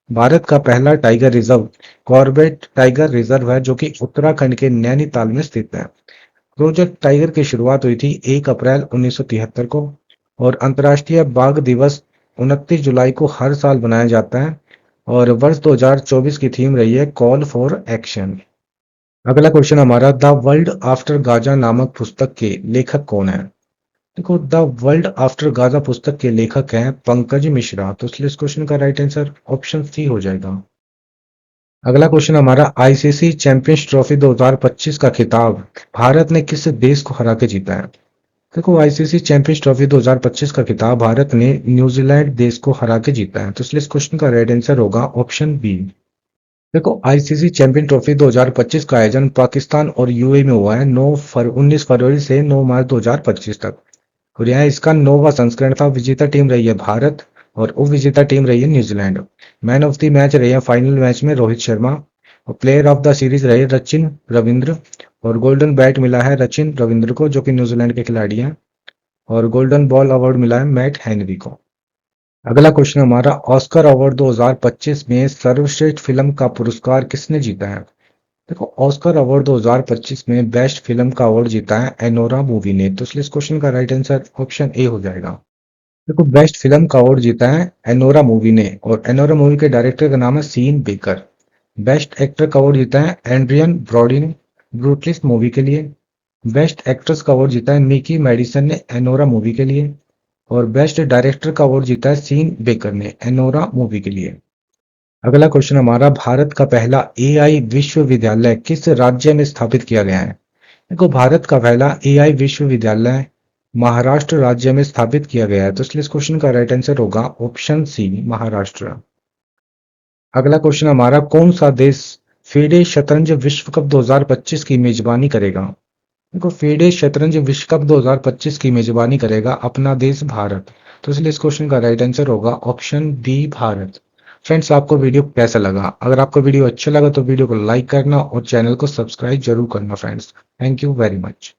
S1: भारत का पहला tiger reserve Corbett tiger reserve है, जो कि उत्तराखंड के नैनीताल में स्थित है। प्रोजेक्ट टाइगर की शुरुआत हुई थी 1 अप्रैल 1973 को, और अंतर्राष्ट्रीय बाघ दिवस 29 जुलाई को हर साल मनाया जाता है, और वर्ष 2024 की थीम रही है कॉल फॉर एक्शन। अगला क्वेश्चन हमारा, द वर्ल्ड आफ्टर गाजा नामक पुस्तक के लेखक कौन है? देखो, द वर्ल्ड आफ्टर गाजा पुस्तक के लेखक हैं पंकज मिश्रा, तो इसलिए इस क्वेश्चन का राइट आंसर ऑप्शन सी हो जाएगा। अगला क्वेश्चन हमारा, आईसीसी चैंपियंस ट्रॉफी 2025 का खिताब भारत ने किस देश को हरा के जीता है? देखो, आईसीसी चैंपियंस ट्रॉफी 2025 का खिताब भारत ने न्यूजीलैंड देश को हरा के जीता है, तो इसलिए इस क्वेश्चन का राइट आंसर होगा ऑप्शन बी। देखो, आईसीसी चैंपियन ट्रॉफी 2025 का आयोजन पाकिस्तान और यूएई में हुआ है 19 फरवरी से 9 मार्च 2025 तक, और यह इसका 9वां संस्करण था। विजेता टीम रही है भारत, और उप विजेता टीम रही है New Zealand. Man of the match रहे हैं फाइनल मैच में रोहित शर्मा, और प्लेयर ऑफ द सीरीज रहे सचिन रविंद्र, और गोल्डन बैट मिला है सचिन रविंद्र को, जो कि न्यूजीलैंड के खिलाड़ी हैं, और गोल्डन बॉल अवार्ड मिला है मैट हेनरी को। अगला क्वेश्चन हमारा, ऑस्कर अवार्ड 2025 में सर्वश्रेष्ठ फिल्म का पुरस्कार किसने जीता है? देखो, ऑस्कर अवार्ड 2025 में बेस्ट फिल्म का अवार्ड जीता है एनोरा मूवी ने, तो इसलिए इस क्वेश्चन का राइट आंसर ऑप्शन ए हो जाएगा। देखो, बेस्ट फिल्म का अवार्ड जीता है एनोरा मूवी ने, और एनोरा मूवी के डायरेक्टर का नाम है सीन बेकर। बेस्ट एक्टर का अवार्ड जीता है एंड्रियन ब्रॉडी ने ब्रूटलिस्ट मूवी के लिए। बेस्ट एक्ट्रेस का अवार्ड जीता है मिकी मेडिसन ने एनोरा मूवी के लिए, और बेस्ट डायरेक्टर का अवार्ड जीता है सीन बेकर ने एनोरा मूवी के लिए। अगला क्वेश्चन हमारा, भारत का पहला एआई विश्वविद्यालय किस राज्य में स्थापित किया गया है? देखो, भारत का पहला एआई विश्वविद्यालय महाराष्ट्र राज्य में स्थापित किया गया है, तो इसलिए इस क्वेश्चन का राइट आंसर होगा ऑप्शन सी महाराष्ट्र। अगला क्वेश्चन हमारा, कौन सा देश फेडे शतरंज विश्व कप 2025 की मेजबानी करेगा? देखो, फेडे शतरंज विश्व कप 2025 की मेजबानी करेगा अपना देश भारत। तो इसलिए इस क्वेश्चन का राइट आंसर होगा ऑप्शन बी, भारत। फ्रेंड्स, आपको वीडियो कैसा लगा? अगर आपको वीडियो अच्छा लगा तो वीडियो को लाइक करना और चैनल को सब्सक्राइब जरूर करना friends. Thank you very much.